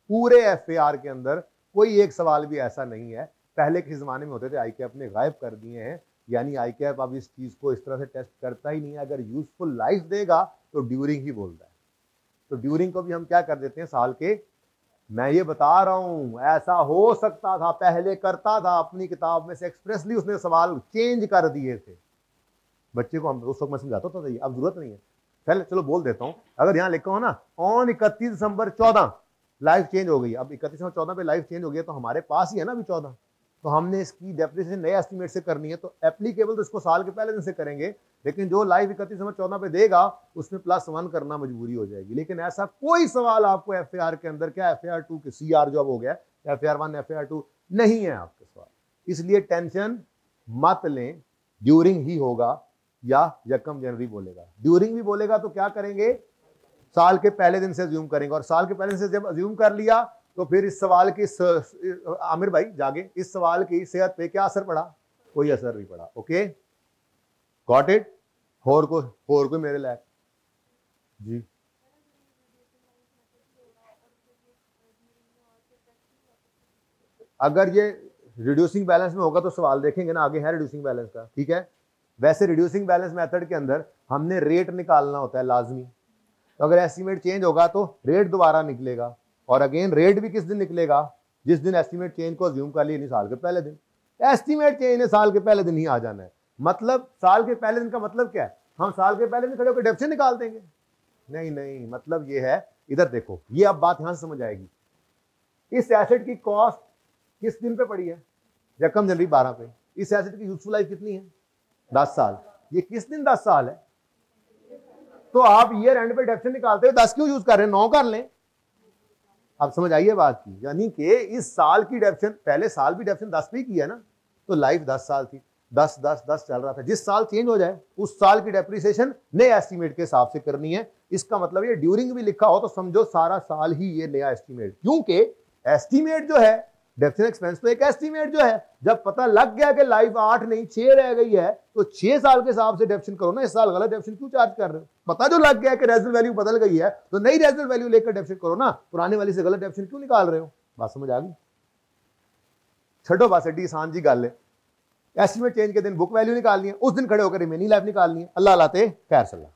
पूरे FAR के अंदर कोई एक सवाल भी ऐसा नहीं है, पहले के जमाने में होते थे, ICAP ने गायब कर दिए हैं, यानी ICAP अब इस चीज को इस तरह से टेस्ट करता ही नहीं है। अगर यूजफुल लाइफ देगा तो ड्यूरिंग ही बोलता है, तो ड्यूरिंग को भी हम क्या कर देते हैं साल के। मैं ये बता रहा हूं, ऐसा हो सकता था, पहले करता था, अपनी किताब में से एक्सप्रेसली उसने सवाल चेंज कर दिए थे। बच्चे को हम उस वक्त मैं समझाता था, अब जरूरत नहीं है, पहले चलो बोल देता हूं। अगर यहाँ लिखा हो ना ऑन 31 दिसंबर 14 लाइफ चेंज हो गई, अब 31 दिसंबर 14 पे लाइफ चेंज हो गई, तो हमारे पास ही है ना अभी 14, तो हमने इसकी डेप्रिसिएशन नए एस्टीमेट से करनी है, तो एप्लीकेबल तो इसको साल के पहले दिन से करेंगे, लेकिन जो लाइफ 31 दिसंबर 14 पे देगा उसमें +1 करना मजबूरी हो जाएगी। लेकिन ऐसा कोई सवाल आपको FAR के अंदर, क्या FAR 2 के CR जो अब हो गया, FAR 1 FAR 2 नहीं है आपके सवाल, इसलिए टेंशन मत लें। ड्यूरिंग ही होगा या यकम जनवरी बोलेगा, ड्यूरिंग भी बोलेगा तो क्या करेंगे, साल के पहले दिन से अज्यूम करेंगे, और साल के पहले दिन से जब अज्यूम कर लिया तो फिर इस सवाल की आमिर भाई जागे, इस सवाल की सेहत पे क्या असर पड़ा, कोई असर नहीं पड़ा। Okay, got it. होर को मेरे लायक जी। अगर ये रिड्यूसिंग बैलेंस में होगा तो सवाल देखेंगे ना, आगे है रिड्यूसिंग बैलेंस का, ठीक है। वैसे रिड्यूसिंग बैलेंस मेथड के अंदर हमने रेट निकालना होता है लाजमी, तो अगर एस्टीमेट चेंज होगा तो रेट दोबारा निकलेगा, और अगेन रेट भी किस दिन निकलेगा, जिस दिन एस्टीमेट चेंज को अज्यूम कर लिया, नहीं साल के पहले दिन। एस्टीमेट चेंज ने साल के पहले दिन ही आ जाना है। मतलब साल के पहले दिन का मतलब क्या है, हम साल के पहले दिन खड़े होकर डेप्शन निकाल देंगे, नहीं नहीं, मतलब ये है, इधर देखो, ये अब बात यहां से समझ आएगी। इस एसेट की कॉस्ट किस दिन पे पड़ी है, यकम जनवरी 12 पे। इस एसेट की यूजफुल लाइफ कितनी है, 10 साल। ये किस दिन 10 साल है, तो आप ईयर एंड पे डेप्शन निकालते हुए 10 क्यों यूज कर रहे हैं, 9 कर लें। अब समझ आइए बात की, यानी कि इस साल की डेप्शन, पहले साल भी डेप्शन 10 पे किया ना, तो लाइफ 10 साल थी, 10 10 10 चल रहा था। जिस साल चेंज हो जाए उस साल की डेप्रिसिएशन नए एस्टीमेट के हिसाब से करनी है। इसका मतलब ये ड्यूरिंग भी लिखा हो तो समझो सारा साल ही ये नया एस्टीमेट, क्योंकि एस्टीमेट जो है, डेप्शन एक्सपेंस तो एक एस्टीमेट जो है, जब पता लग गया कि लाइफ 8 नहीं 6 रह गई है, तो 6 साल के हिसाब से डेप्शन करो ना। इस साल गलत डेप्शन क्यों चार्ज कर रहे हो, पता जो लग गया कि रेजल वैल्यू बदल गई है, तो नई रेजल वैल्यू लेकर डेप्शन करो ना, पुराने वाली से गलत डेप्शन क्यों निकाल रहे हो। बात समझ आ गई, छो बस एडी आसान जी गल है। एस्टीमेट चेंज के दिन बुक वैल्यू निकालनी है, उस दिन खड़े होकर रिमेनिंग लाइफ निकालनी है। अल्लाह अल्लाह ते खैर सल्ला।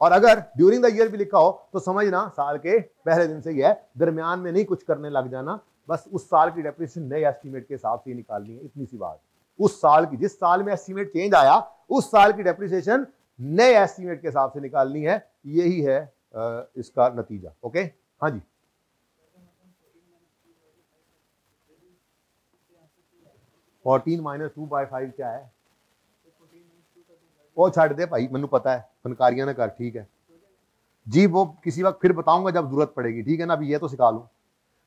और अगर ड्यूरिंग द ईयर भी लिखा हो तो समझना साल के पहले दिन से ही है, दरमियान में नहीं कुछ करने लग जाना, बस उस साल की डेप्रिसिएशन नए एस्टीमेट के हिसाब से निकालनी है, इतनी सी बात। उस साल की, जिस साल में एस्टीमेट चेंज आया उस साल की डेप्रिसिएशन नए एस्टीमेट के हिसाब से निकालनी है, यही है इसका नतीजा। ओके, हाँ जी। -2/5 क्या है, वो छाड़ दे भाई, मैनू पता है, फनकारियां ना कर, ठीक है जी, वो किसी वक्त फिर बताऊंगा जब जरूरत पड़ेगी, ठीक है ना, अभी ये तो सिखा लूं।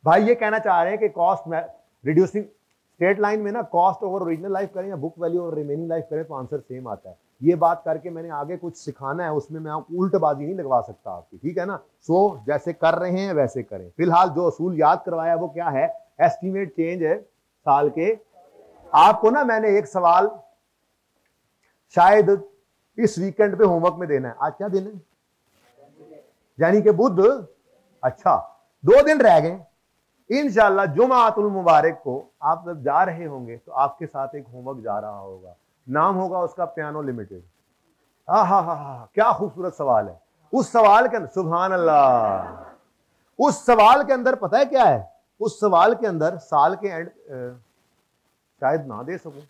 भाई ये कहना चाह रहे हैं कि कॉस्ट में रिड्यूसिंग स्ट्रेट लाइन में ना कॉस्ट ओवर ओरिजिनल लाइफ करें या बुक वैल्यू और रिमेनिंग लाइफ करें तो आंसर सेम आता है। ये बात करके मैंने आगे कुछ सिखाना है, उसमें मैं आपको उल्टबाजी नहीं लगवा सकता आपकी, ठीक है ना। सो जैसे कर रहे हैं वैसे करें। फिलहाल जो असूल याद करवाया वो क्या है, एस्टीमेट चेंज है साल के। आपको ना मैंने एक सवाल शायद इस वीकेंड पे होमवर्क में देना है। आज क्या दिन है? यानी कि बुध। अच्छा, 2 दिन रह गए। इंशाअल्लाह जुमातुल मुबारक को आप जब जा रहे होंगे तो आपके साथ एक होमवर्क जा रहा होगा, नाम होगा उसका पियानो लिमिटेड। हा, क्या खूबसूरत सवाल है। उस सवाल के अंदर सुभान अल्लाह, उस सवाल के अंदर पता है क्या है? उस सवाल के अंदर साल के एंड शायद ना दे सकूं,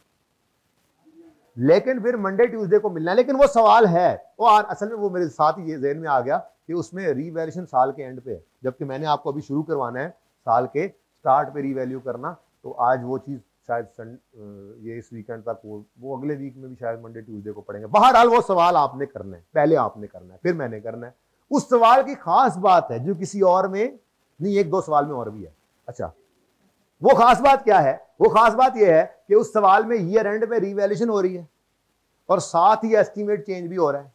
लेकिन फिर मंडे ट्यूसडे को मिलना है। लेकिन वो सवाल है, वो असल में वो मेरे साथ ही ये ज़हन में आ गया कि उसमें रीवैल्यूएशन साल के एंड पे है, जबकि मैंने आपको अभी शुरू करवाना है साल के स्टार्ट पे रीवैल्यू करना। तो आज वो चीज़ शायद ये इस वीकेंड तक, वो अगले वीक में भी शायद मंडे ट्यूसडे को पढ़ेंगे। बहरहाल वो सवाल आपने करना है, पहले आपने करना है फिर मैंने करना है। उस सवाल की खास बात है जो किसी और में नहीं, 1-2 सवाल में और भी है। अच्छा, वो खास बात क्या है? वो खास बात यह है कि उस सवाल में ईयर एंड पे रीवैल्यूएशन हो रही है और साथ ही एस्टीमेट चेंज भी हो रहा है।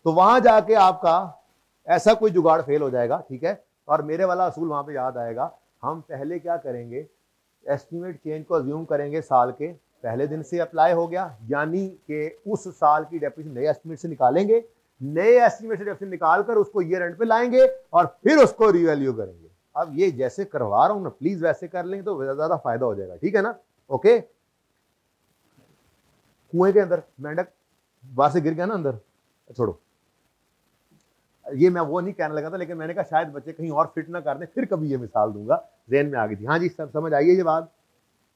तो वहां जाके आपका ऐसा कोई जुगाड़ फेल हो जाएगा, ठीक है। और मेरे वाला असूल वहां पे याद आएगा। हम पहले क्या करेंगे, एस्टीमेट चेंज को अज्यूम करेंगे साल के पहले दिन से अप्लाई हो गया, यानी कि उस साल की डेप्रिसिएशन नए एस्टीमेट से निकालेंगे, नए एस्टीमेट से डेप्रिसिएशन निकालकर उसको ईयर एंड पे लाएंगे और फिर उसको रिवैल्यू करेंगे। अब ये जैसे करवा रहा हूं ना, प्लीज वैसे कर लें तो ज्यादा फायदा हो जाएगा, ठीक है ना। ओके, कुएं के अंदर मेंढक बाहर से गिर गया ना अंदर, छोड़ो, ये मैं वो नहीं कहने लगा था, लेकिन मैंने कहा शायद बच्चे कहीं और फिट ना कर दें, फिर कभी ये मिसाल दूंगा, ज़हन में आ गई थी। हाँ जी, सब समझ आइए ये बात।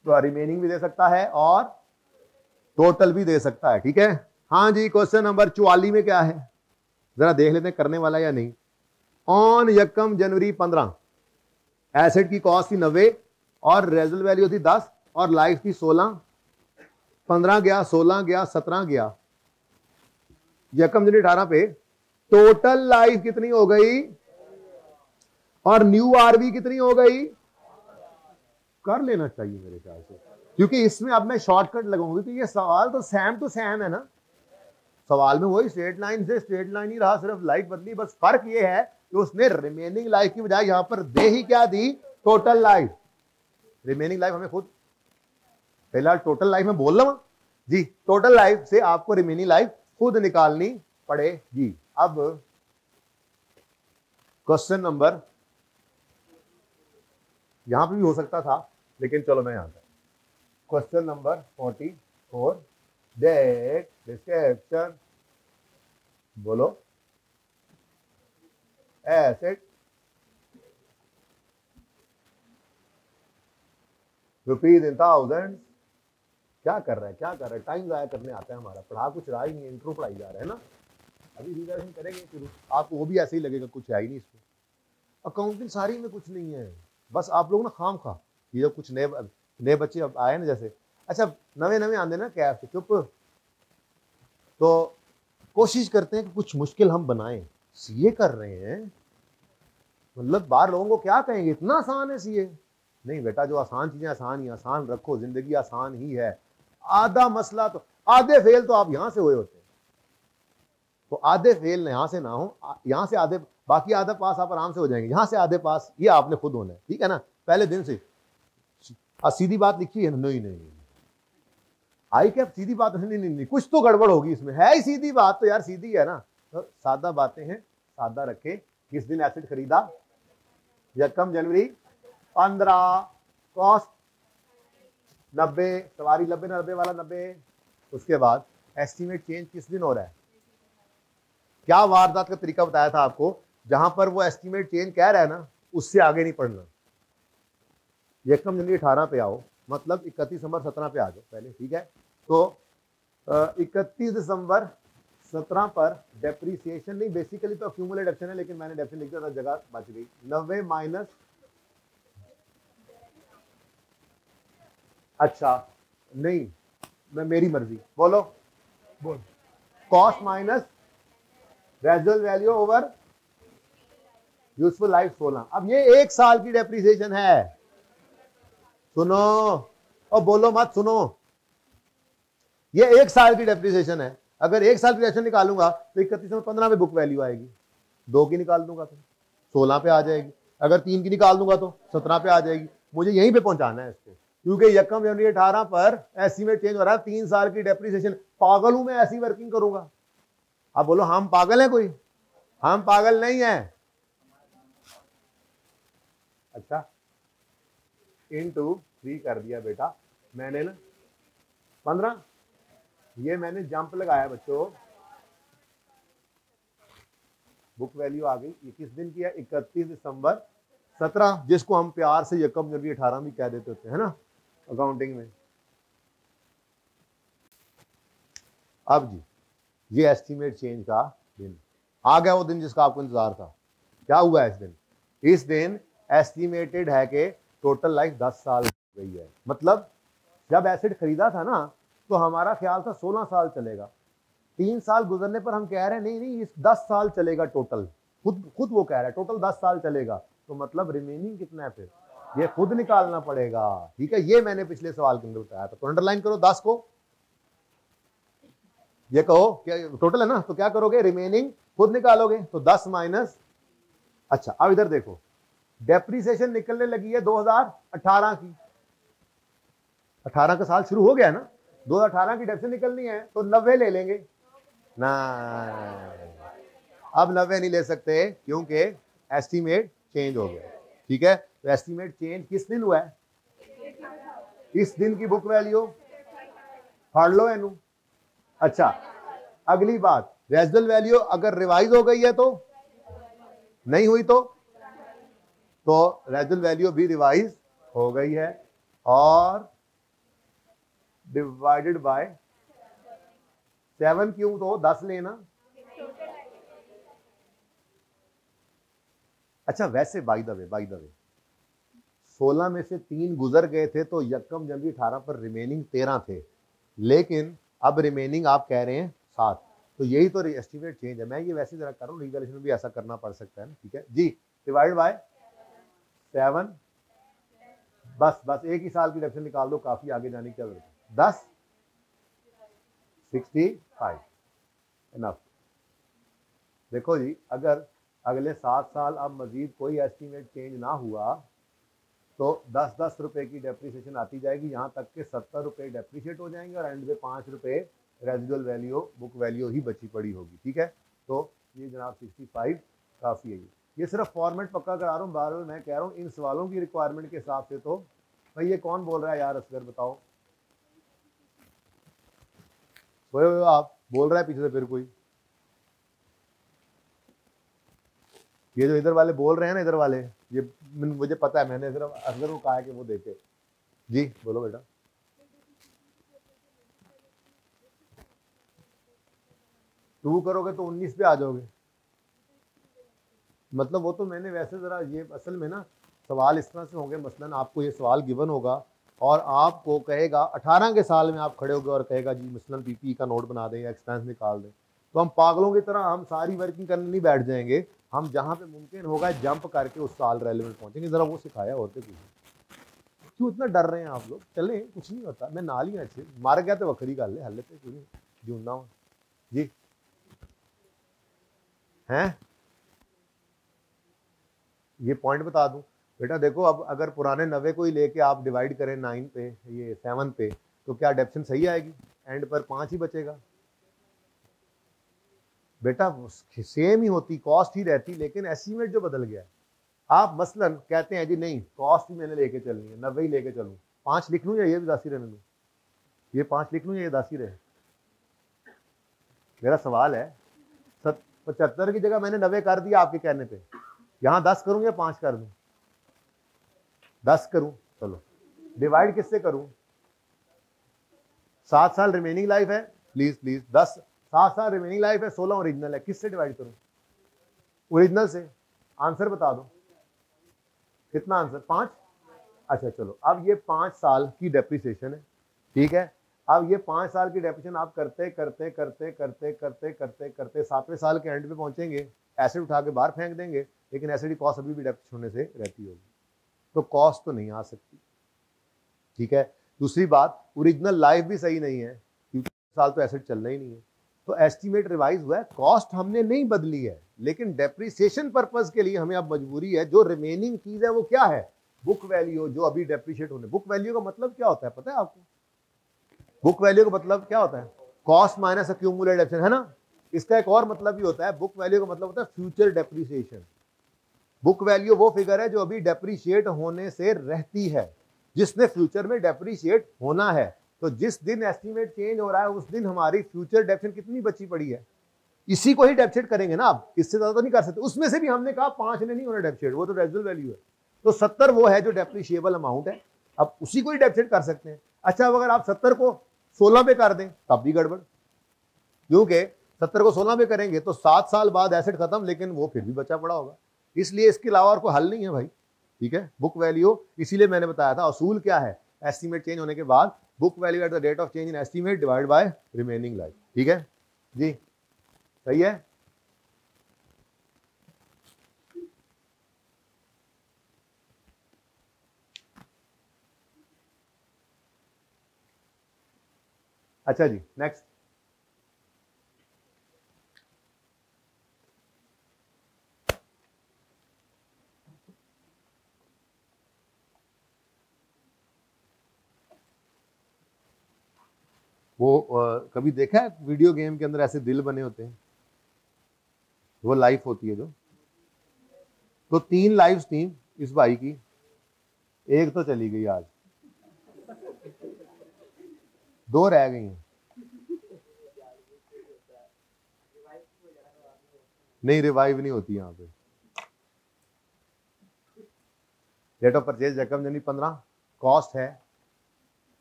तो रिमेनिंग भी दे सकता है और टोटल भी दे सकता है, ठीक है। हाँ जी, क्वेश्चन नंबर 44 में क्या है जरा देख लेते हैं, करने वाला या नहीं। ऑन 1 जनवरी 15 एसेट की कॉस्ट थी 90 और रेजल वैल्यू थी 10 और लाइफ थी 16। 15 गया, 16 गया, 17 गया, 1 जनवरी 18 पे टोटल लाइफ कितनी हो गई और न्यू आरबी कितनी हो गई? कर लेना चाहिए मेरे ख्याल से, क्योंकि इसमें अब मैं शॉर्टकट लगाऊंगी। तो ये सवाल तो सेम है ना, सवाल में वही स्ट्रेट लाइन से स्ट्रेट लाइन ही रहा, सिर्फ लाइफ बदली। बस फर्क ये है कि उसने रिमेनिंग लाइफ की बजाय यहां पर दे ही क्या दी? Total life. रिमेनिंग लाइफ हमें खुद, फिलहाल टोटल लाइफ में बोल रहा हूं जी, टोटल लाइफ से आपको रिमेनिंग लाइफ खुद निकालनी पड़ेगी। अब क्वेश्चन नंबर, यहां पे भी हो सकता था लेकिन चलो मैं यहां पर, क्वेश्चन नंबर 44 डेट डिस्क्रिप्शन, बोलो एसेट रुपीज इन थाउजेंड। क्या कर रहा है, टाइम जाया करने आता है हमारा, पढ़ा कुछ रहा ही नहीं, इंट्रो पढ़ाई जा रहा है ना। अभी रिविजन करेंगे फिर आपको वो भी ऐसे ही लगेगा कुछ है ही नहीं इसमें। अकाउंटिंग सारी में कुछ नहीं है, बस आप लोग ना खाम खा, ये जो कुछ नए बच्चे अब आए ना, जैसे अच्छा नवे आंदे ना कैब से चुप, तो कोशिश करते हैं कि कुछ मुश्किल हम बनाएं। सीए कर रहे हैं, मतलब बाहर लोगों को क्या कहेंगे, इतना आसान है सीए? नहीं बेटा, जो आसान चीजें आसान ही आसान रखो, जिंदगी आसान ही है। आधा मसला तो, आधे फेल तो आप यहां से हुए होते हैं, तो आधे फेल यहां से ना हो, यहां से आधे, बाकी आधा पास आप आराम से हो जाएंगे। यहां से आधे पास ये आपने खुद होना है, ठीक है ना, पहले दिन से। सीधी बात लिखी है? नहीं आई क्या सीधी बात? नहीं, कुछ तो गड़बड़ होगी इसमें, है ही सीधी बात तो यार, सीधी है ना। तो सादा बातें हैं, सादा रखे। किस दिन एसेट खरीदा? 1 जनवरी 15, कॉस्ट 90, सवारी 90 वाला 90। उसके बाद एस्टीमेट चेंज किस दिन हो रहा है? क्या वारदात का तरीका बताया था आपको, जहां पर वो एस्टीमेट चेंज कह रहा है ना, उससे आगे नहीं पढ़ना। 1 जनवरी 18 पे आओ, मतलब 31 दिसंबर 17 पे आ जाओ पहले, ठीक है। तो 31 दिसंबर 17 पर डेप्रीसिएशन नहीं, बेसिकली तो अक्यूमुलेट ऑप्शन है, लेकिन मैंने डेप्रीसिएशन लिख दिया था, जगह बच गई। 90 माइनस, अच्छा नहीं, मैं मेरी मर्जी, बोलो बोल, cost minus residual value over useful life 16। अब ये 1 साल की डेप्रीसिएशन है, सुनो और बोलो मत, सुनो, ये 1 साल की डेप्रीसिएशन है। अगर 1 साल की डेप्रीसिएशन निकालूंगा तो 31 में 15 में बुक वैल्यू आएगी, 2 की निकाल दूंगा तो 16 पे आ जाएगी, अगर 3 की निकाल दूंगा तो 17 पे आ जाएगी। मुझे यहीं पे पहुंचाना है इसको, क्योंकि यकम जनवरी 18 पर एस्टीमेट चेंज हो रहा है, 3 साल की डेप्रिसिएशन। पागल हूं मैं ऐसी वर्किंग करूंगा? आप बोलो हम पागल हैं कोई? हम पागल नहीं है। अच्छा इनटू 3 कर दिया बेटा मैंने ना 15, ये मैंने जंप लगाया बच्चों, बुक वैल्यू आ गई। ये किस दिन की है? 31 दिसंबर 17, जिसको हम प्यार से यकम जनवरी 18 भी कह देते होते हैं ना अकाउंटिंग में। अब जी ये एस्टीमेट चेंज का दिन आ गया, वो दिन जिसका आपको इंतजार था। क्या हुआ इस दिन? इस दिन एस्टीमेटेड है कि टोटल लाइफ 10 साल हो गई है। मतलब जब एसेट खरीदा था ना तो हमारा ख्याल था 16 साल चलेगा। 3 साल गुजरने पर हम कह रहे हैं नहीं नहीं, इस 10 साल चलेगा टोटल। खुद वो कह रहा है टोटल 10 साल चलेगा। तो मतलब रिमेनिंग कितना है फिर ये खुद निकालना पड़ेगा। ठीक है, ये मैंने पिछले सवाल के अंदर बताया था। तो अंडरलाइन करो 10 को, ये कहो क्या टोटल है ना, तो क्या करोगे? रिमेनिंग खुद निकालोगे। तो 10 माइनस, अच्छा अब इधर देखो, डेप्रिसिएशन निकलने लगी है 2018 की। 18 का साल शुरू हो गया ना, 2018 की डेप्रिसिएशन निकलनी है तो 90 ले लेंगे ना। अब 90 नहीं ले सकते क्योंकि एस्टीमेट चेंज हो गया। ठीक है, तो एस्टीमेट चेंज किस दिन हुआ है? इस दिन की बुक वैल्यू फाड़ लो एनू। अच्छा अगली बात, रेजिडुअल वैल्यू अगर रिवाइज हो गई है तो नहीं हुई तो रेजिडुअल वैल्यू भी रिवाइज हो गई है और डिवाइडेड बाय 7 क्यों? तो 10 लेना। अच्छा वैसे बाय द वे 16 में से 3 गुजर गए थे तो यकम जनवरी 18 पर रिमेनिंग 13 थे, लेकिन अब रिमेनिंग आप कह रहे हैं 7। तो यही तो एस्टीमेट चेंज है। मैं ये वैसे जरा कर रहा हूँ, रिवैल्यूएशन में भी ऐसा करना पड़ सकता है ना। ठीक है जी, डिवाइड बाय 7, बस एक ही साल की डेप्रिसिएशन निकाल दो, काफी आगे जाने की क्या जरूरत है। 10 65 इनफ। देखो जी अगर अगले 7 साल अब मजीद कोई एस्टीमेट चेंज ना हुआ तो 10-10 रुपए की डेप्रिसिएशन आती जाएगी, यहां तक के 70 रुपए डेप्रिशिएट हो जाएंगे और एंड में 5 रुपए रेजिडुअल वैल्यू बुक वैल्यू ही बची पड़ी होगी। ठीक है, तो ये जनाब 65 काफी है। ये सिर्फ फॉर्मेट पक्का करा रहा हूँ, बार बार मैं कह रहा हूँ इन सवालों की रिक्वायरमेंट के हिसाब से। तो भाई ये कौन बोल रहा है यार? असगर बताओ, सोए आप? बोल रहा है पीछे से फिर कोई? ये जो इधर वाले बोल रहे हैं ना, इधर वाले, ये मुझे पता है, मैंने सिर्फ असगर को कहा है कि वो देखे। जी बोलो बेटा। टू करोगे तो 19 पे आ जाओगे। मतलब वो तो मैंने वैसे जरा, ये असल में ना सवाल इस तरह से होंगे, मसलन आपको ये सवाल गिवन होगा और आपको कहेगा 18 के साल में आप खड़े होगे और कहेगा जी मसलन पीपी का नोट बना दें या एक्सपेंस निकाल दें, तो हम पागलों की तरह हम सारी वर्किंग करने नहीं बैठ जाएंगे। हम जहाँ पे मुमकिन होगा जंप करके उस साल रेलेवेंट पहुंचेंगे। जरा वो सिखाया और कुछ। क्यों इतना डर रहे हैं आप लोग? चले कुछ नहीं होता, मैं नाल ही अच्छे मार गया तो वखरी गल है, हले तो क्यों नहीं जूना हो जी हैं। ये पॉइंट बता दूं बेटा, देखो अब अगर पुराने 90 को ही लेके आप डिवाइड करें 9 पे, ये 7 पे, तो क्या डेप्शन सही आएगी? एंड पर 5 ही बचेगा बेटा। सेम ही होती, कॉस्ट ही रहती, लेकिन एस्टीमेट जो बदल गया है। आप मसलन कहते हैं जी नहीं कॉस्ट ही मैंने लेके चलनी है, 90 ही लेके चलूँ, 5 लिख लूँ या ये भी 10 ही रहने दूँ? ये 5 लिख लूँ या ये 10 ही रहे? मेरा सवाल है। 75 की जगह मैंने 90 कर दिया आपके कहने पे, यहां 10 करूं या 5 कर दूं? 10 करूं। चलो डिवाइड किससे करूं? 7 साल रिमेनिंग लाइफ है, प्लीज 7 साल रिमेनिंग लाइफ है, 16 ओरिजिनल है, किससे डिवाइड करूं? ओरिजिनल से। आंसर बता दो कितना आंसर? 5। अच्छा चलो, अब ये 5 साल की डेप्रिसिएशन है। ठीक है, अब ये 5 साल की डेप्रिसिएशन आप करते करते करते करते करते करते करते 7वें साल के एंड पे पहुंचेंगे, एसेट उठा के बाहर फेंक देंगे, लेकिन एसेट की कॉस्ट अभी भी डेप्रिसिएशन होने से रहती होगी, तो कॉस्ट तो नहीं आ सकती। ठीक है, दूसरी बात ओरिजिनल लाइफ भी सही नहीं है क्योंकि साल तो एसेट चलना ही नहीं है। तो एस्टीमेट रिवाइज हुआ है, कॉस्ट हमने नहीं बदली है, लेकिन डेप्रिसिएशन पर्पस के लिए हमें अब मजबूरी है जो रिमेनिंग चीज है वो क्या है? बुक वैल्यू जो अभी डेप्रिशिएट होने, बुक वैल्यू का मतलब क्या होता है पता है आपको? बुक वैल्यू का मतलब क्या होता है? कॉस्ट माइनस एक्यूमुलेटेड एफिशिएंसी, है ना? इसका एक और मतलब भी होता है, बुक वैल्यू का मतलब होता है फ्यूचर डेप्रिसिएशन। बुक वैल्यू वो फिगर है जो अभी डेप्रिशिएट होने से रहती है, जिसने फ्यूचर में डेप्रिशिएट होना है। तो जिस दिन एस्टीमेट चेंज हो रहा है उस दिन हमारी फ्यूचर डेप्रिसिएशन कितनी बची पड़ी है, इसी को ही डेप्रिशिएट करेंगे ना आप, इससे ज्यादा तो नहीं कर सकते। उसमें से भी हमने कहा 5 ने नहीं होना डेप्रिशिएट, वो तो रेजिडुअल वैल्यू है। तो 70 वो है जो डेप्रिशिएबल अमाउंट है, अब उसी को ही डेप्रिशिएट कर सकते हैं। अच्छा, अब अगर आप 70 को 16 पे कर दें तब भी गड़बड़, क्योंकि 70 को 16 पे करेंगे तो 7 साल बाद एसेट खत्म, लेकिन वो फिर भी बचा पड़ा होगा। इसलिए इसके अलावा और कोई हल नहीं है भाई, ठीक है। बुक वैल्यू, इसीलिए मैंने बताया था असूल क्या है, एस्टीमेट चेंज होने के बाद book value at the date of change in estimate divide by remaining life, ठीक है जी, सही है। अच्छा जी, नेक्स्ट। वो कभी देखा है वीडियो गेम के अंदर ऐसे दिल बने होते हैं, वो लाइफ होती है जो, तो 3 लाइफ्स थी इस भाई की, एक तो चली गई आज, 2 रह गई हैं। नहीं, रिवाइव नहीं होती यहाँ पे। रेट ऑफ परचेज रकम यानी 15, कॉस्ट है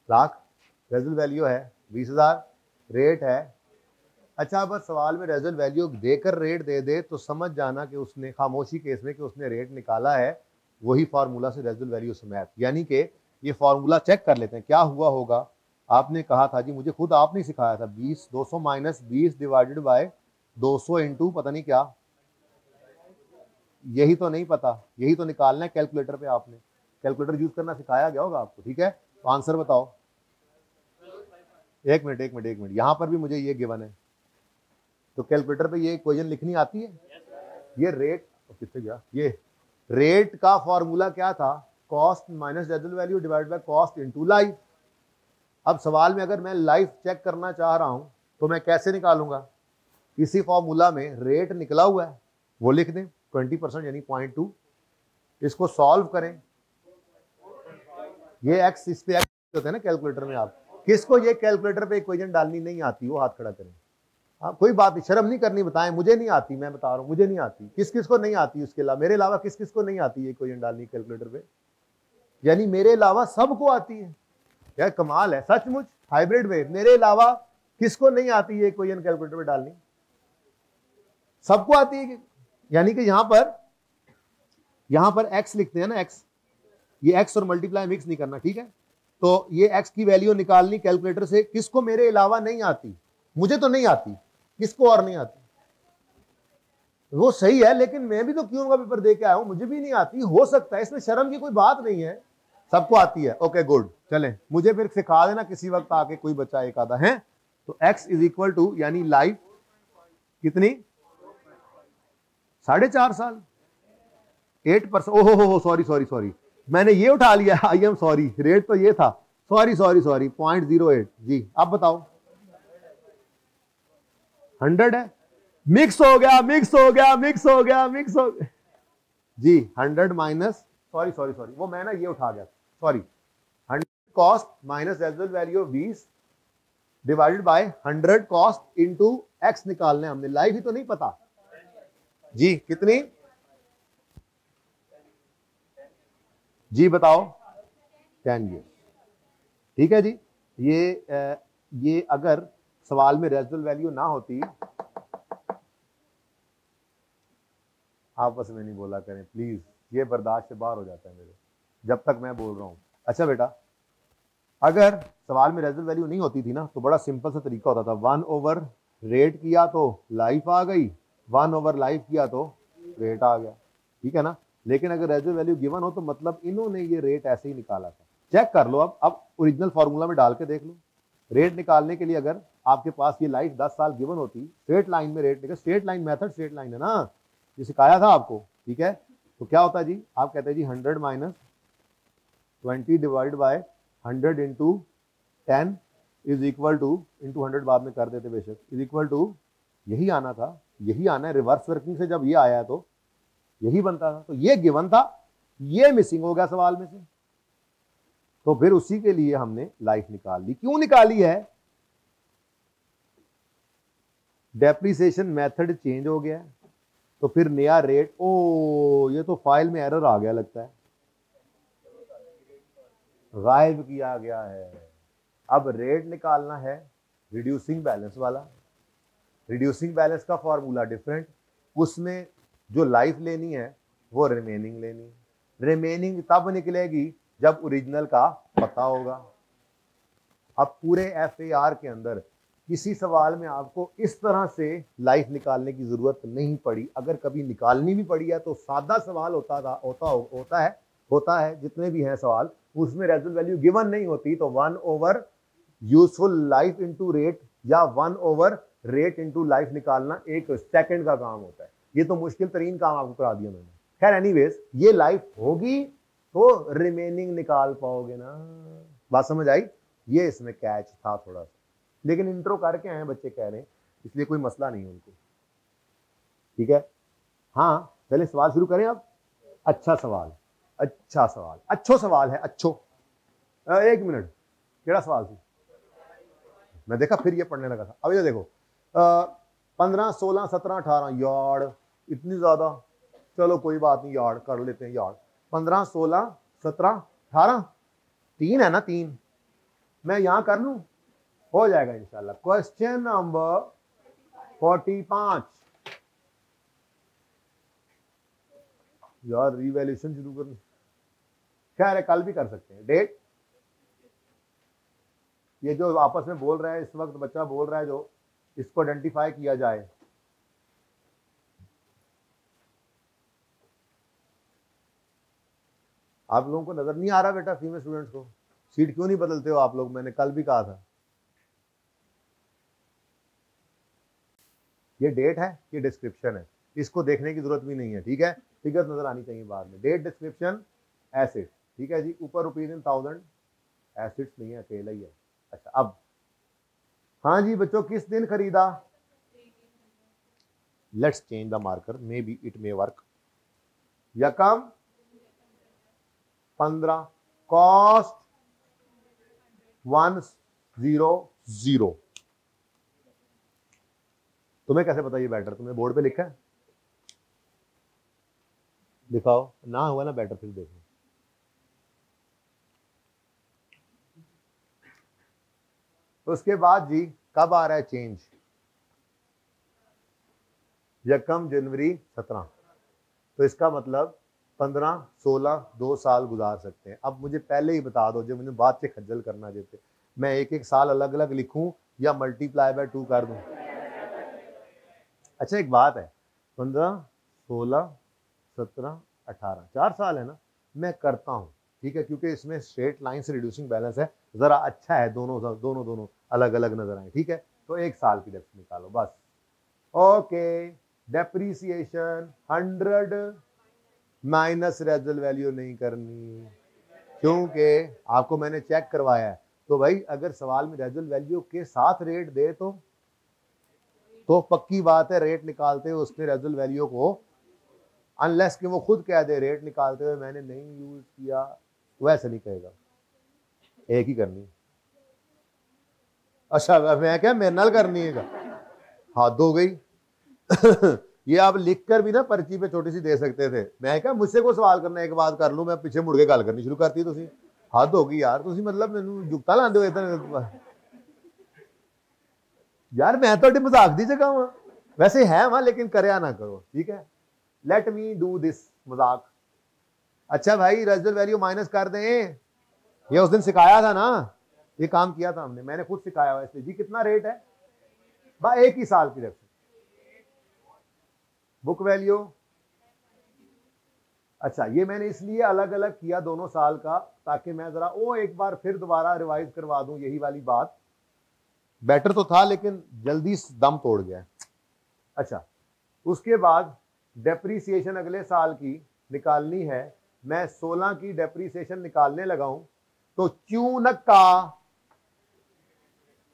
लाख, रेजल वैल्यू है 20,000, रेट है। अच्छा, बस सवाल में रेजल वैल्यू देकर रेट दे दे तो समझ जाना कि उसने खामोशी केस में कि उसने रेट निकाला है वही फार्मूला से रेजल वैल्यू समेत, यानी कि ये फार्मूला चेक कर लेते हैं क्या हुआ होगा। आपने कहा था जी, मुझे खुद आपने सिखाया था, 200 माइनस 20 डिवाइडेड बाय 200 इंटू पता नहीं क्या, यही तो नहीं पता, यही तो निकालना है कैलकुलेटर पे। आपने कैलकुलेटर यूज करना सिखाया गया होगा आपको, ठीक है। तो आंसर बताओ। एक मिनट, यहां पर भी मुझे ये गिवन है, तो कैलकुलेटर पे ये इक्वेशन लिखनी आती है। ये रेट किससे गया, ये रेट का फॉर्मूला क्या था, cost minus resale value divide by cost into life. अब सवाल में अगर मैं लाइफ चेक करना चाह रहा हूं तो मैं कैसे निकालूंगा, इसी फॉर्मूला में रेट निकला हुआ है वो लिख दें 20% यानी 0.2, इसको सॉल्व करें, ये एक्स इस पे एक्स होते हैं ना कैलकुलेटर में। आप किसको ये कैलकुलेटर पे इक्वेशन डालनी नहीं आती वो हाथ खड़ा करें। हाँ, कोई बात नहीं, शर्म नहीं करनी, बताएं मुझे नहीं आती, मैं बता रहा हूँ मुझे नहीं आती। किस किस को नहीं आती, उसके अलावा मेरे अलावा किस किस को नहीं आती ये इक्वेशन डालनी कैलकुलेटर पे, यानी मेरे अलावा सबको आती है। यार कमाल है सचमुच, हाइब्रिड वे, मेरे अलावा किसको नहीं आती ये इक्वेशन कैलकुलेटर पे डालनी, सबको आती है। यानी कि यहां पर x लिखते हैं ना, x, ये x और मल्टीप्लाई मिक्स नहीं करना, ठीक है। तो ये x की वैल्यू निकालनी कैलकुलेटर से, किसको मेरे अलावा नहीं आती, मुझे तो नहीं आती, किसको और नहीं आती, वो सही है, लेकिन मैं भी तो क्यों का पेपर दे के आया हूं, मुझे भी नहीं आती, हो सकता है, इसमें शर्म की कोई बात नहीं है, सबको आती है। ओके गुड, चलें, मुझे फिर सिखा देना किसी वक्त आके कोई बच्चा एक आधा है। तो x इज इक्वल टू यानी लाइफ कितनी 4.5 साल, 8%। ओहो सॉरी, मैंने ये उठा लिया, आई एम सॉरी, रेट तो ये था, सॉरी 0.08 जी। अब बताओ 100 है, मिक्स हो गया जी। 100 माइनस सॉरी वो मैं ना ये उठा गया, sorry, 100 cost minus residual value 20 divided by 100 cost into x निकालने हमने, लाइफ ही तो नहीं पता जी। कितनी जी बताओ, 10 ईयर, ठीक है जी। ये अगर सवाल में रेजिडुअल वैल्यू ना होती, आपस में नहीं बोला करें प्लीज, ये बर्दाश्त से बाहर हो जाता है मेरे जब तक मैं बोल रहा हूं। अच्छा बेटा, अगर सवाल में रेजिडुअल वैल्यू नहीं होती थी ना तो बड़ा सिंपल सा तरीका होता था, 1 ओवर रेट किया तो लाइफ आ गई, 1 ओवर लाइफ किया तो रेट आ गया, ठीक है ना। लेकिन अगर रेजिडुअल वैल्यू गिवन हो तो मतलब इन्होंने ये रेट ऐसे ही निकाला था। चेक कर लो, अब ओरिजिनल फार्मूला में डाल के देख लो। रेट निकालने के लिए अगर आपके पास ये लाइफ 10 साल गिवन होती, स्ट्रेट लाइन में रेट निकल, straight line method, straight line है ना, ये सिखाया था आपको, ठीक है। तो क्या होता है जी, आप कहते हैं जी 100 minus 20 divide by 100 into 10 is equal to, into 100 बाद में कर देते बेशक, इज इक्वल टू, यही आना था, यही आना है। रिवर्स वर्किंग से जब ये आया तो यही बनता था, तो ये गिवन था, ये मिसिंग हो गया सवाल में से, तो फिर उसी के लिए हमने लाइफ निकाल ली। क्यों निकाली है? डेप्रिसिएशन मेथड चेंज हो गया, तो फिर नया रेट, ओ ये तो फाइल में एरर आ गया लगता है, गायब किया गया है। अब रेट निकालना है रिड्यूसिंग बैलेंस वाला। रिड्यूसिंग बैलेंस का फॉर्मूला डिफरेंट, उसमें जो लाइफ लेनी है वो रिमेनिंग लेनी है। रिमेनिंग तब निकलेगी जब ओरिजिनल का पता होगा। अब पूरे FAR के अंदर किसी सवाल में आपको इस तरह से लाइफ निकालने की जरूरत नहीं पड़ी। अगर कभी निकालनी भी पड़ी है तो सादा सवाल होता है जितने भी हैं सवाल, उसमें रेजल्ट वैल्यू गिवन नहीं होती, तो 1 over useful life into rate या 1 ओवर रेट इनटू लाइफ निकालना एक सेकंड का काम होता है। ये तो मुश्किल तरीन काम आपको करा दिया मैंने। खैर एनीवेज, ये लाइफ होगी तो रिमेनिंग निकाल पाओगे ना। बात समझ आई? ये इसमें कैच था थोड़ा सा, लेकिन इंट्रो करके आए बच्चे कह रहे हैं, इसलिए कोई मसला नहीं है उनको। ठीक है, हाँ पहले सवाल शुरू करें अब। अच्छा सवाल अच्छो सवाल है, अच्छो। 1 मिनट, केड़ा सवाल थी? मैं देखा फिर ये पढ़ने लगा था। अब ये देखो 15 16 17 18 यार्ड, इतनी ज्यादा, चलो कोई बात नहीं, यार्ड कर लेते हैं। यार्ड 15 16 17 18, 3 है ना, 3 मैं यहां कर लूं, हो जाएगा इंशाल्लाह। Question number 45। यार रिवैल्यूएशन शुरू करनी, खैर है कल भी कर सकते हैं। डेट, ये जो आपस में बोल रहा है इस वक्त बच्चा बोल रहा है, जो इसको आइडेंटिफाई किया जाए। आप लोगों को नजर नहीं आ रहा बेटा फीमेल स्टूडेंट्स को? सीट क्यों नहीं बदलते हो आप लोग? मैंने कल भी कहा था। ये डेट है, ये डिस्क्रिप्शन है, इसको देखने की जरूरत भी नहीं है। ठीक है, फिगर नजर आनी चाहिए बाद में। Date, description, acid. ठीक है जी, ऊपर ₹1000 एसिड्स नहीं है, अकेला ही है। अच्छा अब हाँ जी बच्चों, किस दिन खरीदा? Let's change the marker, may be it may work. यकम 15, कॉस्ट 100। तुम्हें कैसे पता ये बेटर? तुमने बोर्ड पे लिखा है? दिखाओ ना, हुआ ना बेटर, फिर देखो। उसके बाद जी कब आ रहा है चेंज? यकम जनवरी 17। तो इसका मतलब 15 16 2 साल गुजार सकते हैं। अब मुझे पहले ही बता दो, जो मुझे बाद से खज्जल करना देते, मैं एक एक साल अलग अलग लिखूं या मल्टीप्लाई बाय 2 कर दूं? अच्छा एक बात है, 15 16 17 18 4 साल है ना, मैं करता हूं। ठीक है, क्योंकि इसमें स्ट्रेट लाइन से रिड्यूसिंग बैलेंस है, जरा अच्छा है दोनों अलग अलग नजर आए। ठीक है, तो 1 साल की डेप्थ निकालो बस। Okay, depreciation 100 minus resale value नहीं करनी, क्योंकि आपको मैंने चेक करवाया है। तो भाई अगर सवाल में रेजल वैल्यू के साथ रेट दे तो पक्की बात है रेट निकालते हुए उसने रेजल वैल्यू को, अनलेस कि वो खुद कह दे रेट निकालते हुए मैंने नहीं यूज किया, वैसे नहीं कहेगा, एक ही करनी। अच्छा मैं क्या मेरे नाल करनी है? हाथ हो गई। ये आप लिख कर भी ना पर्ची पे छोटी सी दे सकते थे। मैं क्या मुझसे को सवाल करना एक बात कर लूं, मैं पीछे मुड़ के गल करनी शुरू करती। तुसी हद होगी यार, तुसी मतलब मैनू जुगता लांदे हो इतना यार। मैं तो मजाक दी जगह वहां, वैसे है वहां, लेकिन करया ना करो। ठीक है, लेट मी डू दिस मजाक। अच्छा भाई रेजल वैल्यू माइनस कर दें, ये उस दिन सिखाया था ना, ये काम किया था हमने, मैंने खुद सिखाया हुआ। इसलिए जी कितना रेट है भाई? 1 ही साल की रेट। बुक वैल्यू, अच्छा ये मैंने इसलिए अलग अलग किया दोनों साल का, ताकि मैं जरा वो एक बार फिर दोबारा रिवाइज करवा दूं यही वाली बात। बेटर तो था लेकिन जल्दी दम तोड़ गया। अच्छा उसके बाद डेप्रीसिएशन अगले साल की निकालनी है मैं 16 की डेप्रीसिएशन निकालने लगा हूं तो क्यों न का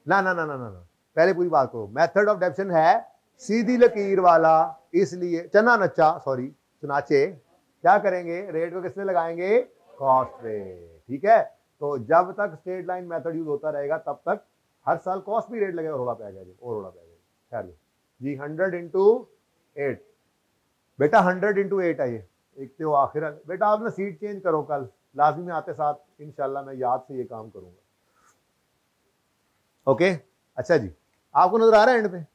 ना ना ना ना ना ना पहले पूरी बात करो। मेथड ऑफ डेप्शन है सीधी लकीर वाला, इसलिए चना नच्चा सॉरी चुनाचे क्या करेंगे, रेट को किसमें लगाएंगे, कॉस्ट पे। ठीक है, तो जब तक स्ट्रेट लाइन मेथड यूज होता रहेगा तब तक हर साल कॉस्ट भी रेट लगेगा, रोड़ा पे आ गया जी, और रोड़ा पे आ गया जी। 100 इंटू 8 बेटा, 100 इंटू 8 है ये, एक तो आखिर बेटा आप ना सीट चेंज करो, कल लाजमी में आते साथ इंशाल्लाह मैं याद से ये काम करूंगा। ओके अच्छा जी, आपको नजर आ रहा है एंड पे,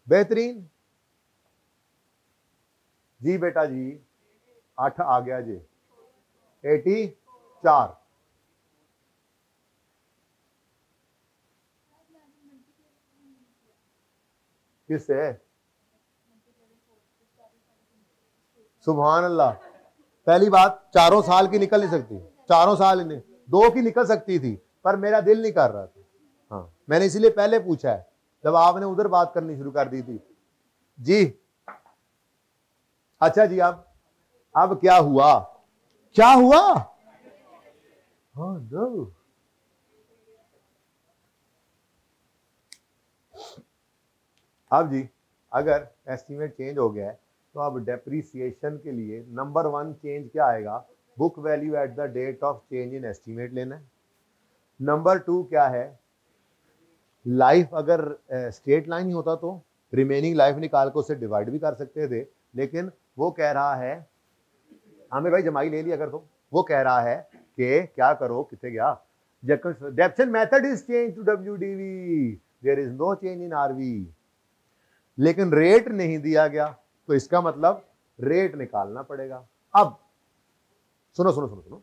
बेहतरीन जी बेटा जी। 8 आ गया जी, 84 किससे, सुभान अल्लाह। पहली बात, चारों साल की निकल नहीं सकती, चारों साल नहीं, 2 की निकल सकती थी पर मेरा दिल नहीं कर रहा था। हाँ मैंने इसीलिए पहले पूछा है जब आपने उधर बात करनी शुरू कर दी थी जी। अच्छा जी, अब क्या हुआ, क्या हुआ, हाँ no। अब जी अगर एस्टीमेट चेंज हो गया है तो अब डेप्रीसिएशन के लिए नंबर 1 चेंज क्या आएगा, book value at the date of change in estimate लेना है। नंबर 2 क्या है, लाइफ अगर स्ट्रेट लाइन ही होता तो रिमेनिंग लाइफ निकाल कर उसे डिवाइड भी कर सकते थे, लेकिन वो कह रहा है हमें भाई जमाई ले लिया अगर, तो वो कह रहा है कि क्या करो, कितने गया, depreciation method is change to WDV, there is no change in RV, लेकिन रेट नहीं दिया गया तो इसका मतलब रेट निकालना पड़ेगा। अब सुनो सुनो सुनो सुनो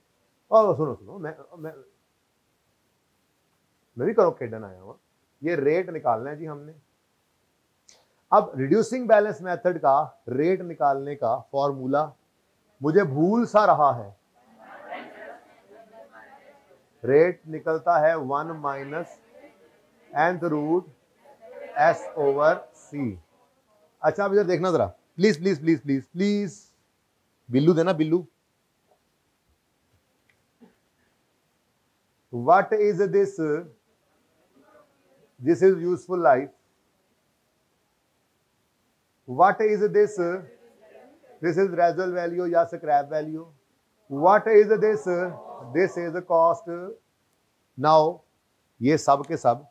और सुनो सुनो, मैं भी करो खेडन आया हूं, ये रेट निकालना है जी हमने। अब रिड्यूसिंग बैलेंस मेथड का रेट निकालने का फॉर्मूला मुझे भूल सा रहा है, रेट निकलता है 1 माइनस nth रूट S/C। अच्छा अब इधर देखना जरा please please please please please, Billu देना Billu. What is this, this is useful life, what is this, this is residual value या scrap value, what is this is cost. Now ये सब के सब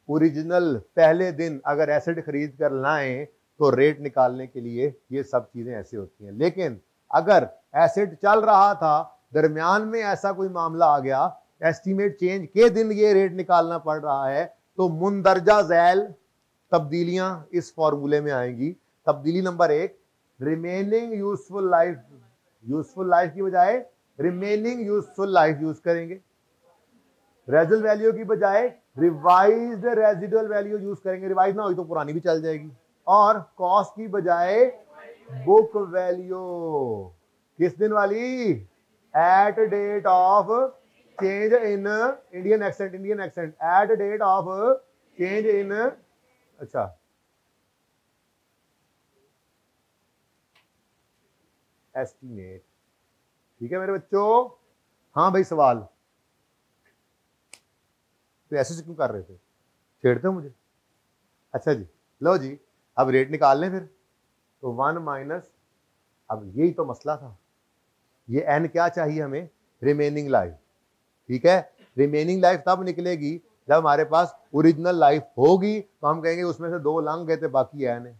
ओरिजिनल पहले दिन अगर एसेट खरीद कर लाएं तो रेट निकालने के लिए ये सब चीजें ऐसे होती हैं, लेकिन अगर एसेट चल रहा था दरमियान में ऐसा कोई मामला आ गया, एस्टीमेट चेंज के दिन ये रेट निकालना पड़ रहा है, तो मुंदरजा झैल तब्दीलियां इस फॉर्मूले में आएंगी। तब्दीली number 1, remaining useful life, useful life की बजाय रिमेनिंग यूजफुल लाइफ यूज करेंगे, रेजुअल वैल्यू की बजाय रिवाइज्ड रेजिडुअल वैल्यू यूज करेंगे, रिवाइज ना हुई तो पुरानी भी चल जाएगी, और कॉस्ट की बजाय बुक वैल्यू किस दिन वाली, at date of change in Indian accent, Indian accent at date of change in, अच्छा एस्टीमेट। ठीक है मेरे बच्चों, हाँ भाई सवाल, तो ऐसे से क्यों कर रहे थे, छेड़ते हो मुझे। अच्छा जी लो जी, अब रेट निकाल लें फिर, तो 1 माइनस, अब यही तो मसला था, ये n क्या चाहिए हमें, रिमेनिंग लाइफ। ठीक है, रिमेनिंग लाइफ तब निकलेगी जब हमारे पास ओरिजिनल लाइफ होगी, तो हम कहेंगे उसमें से 2 लंघ गए थे बाकी n है,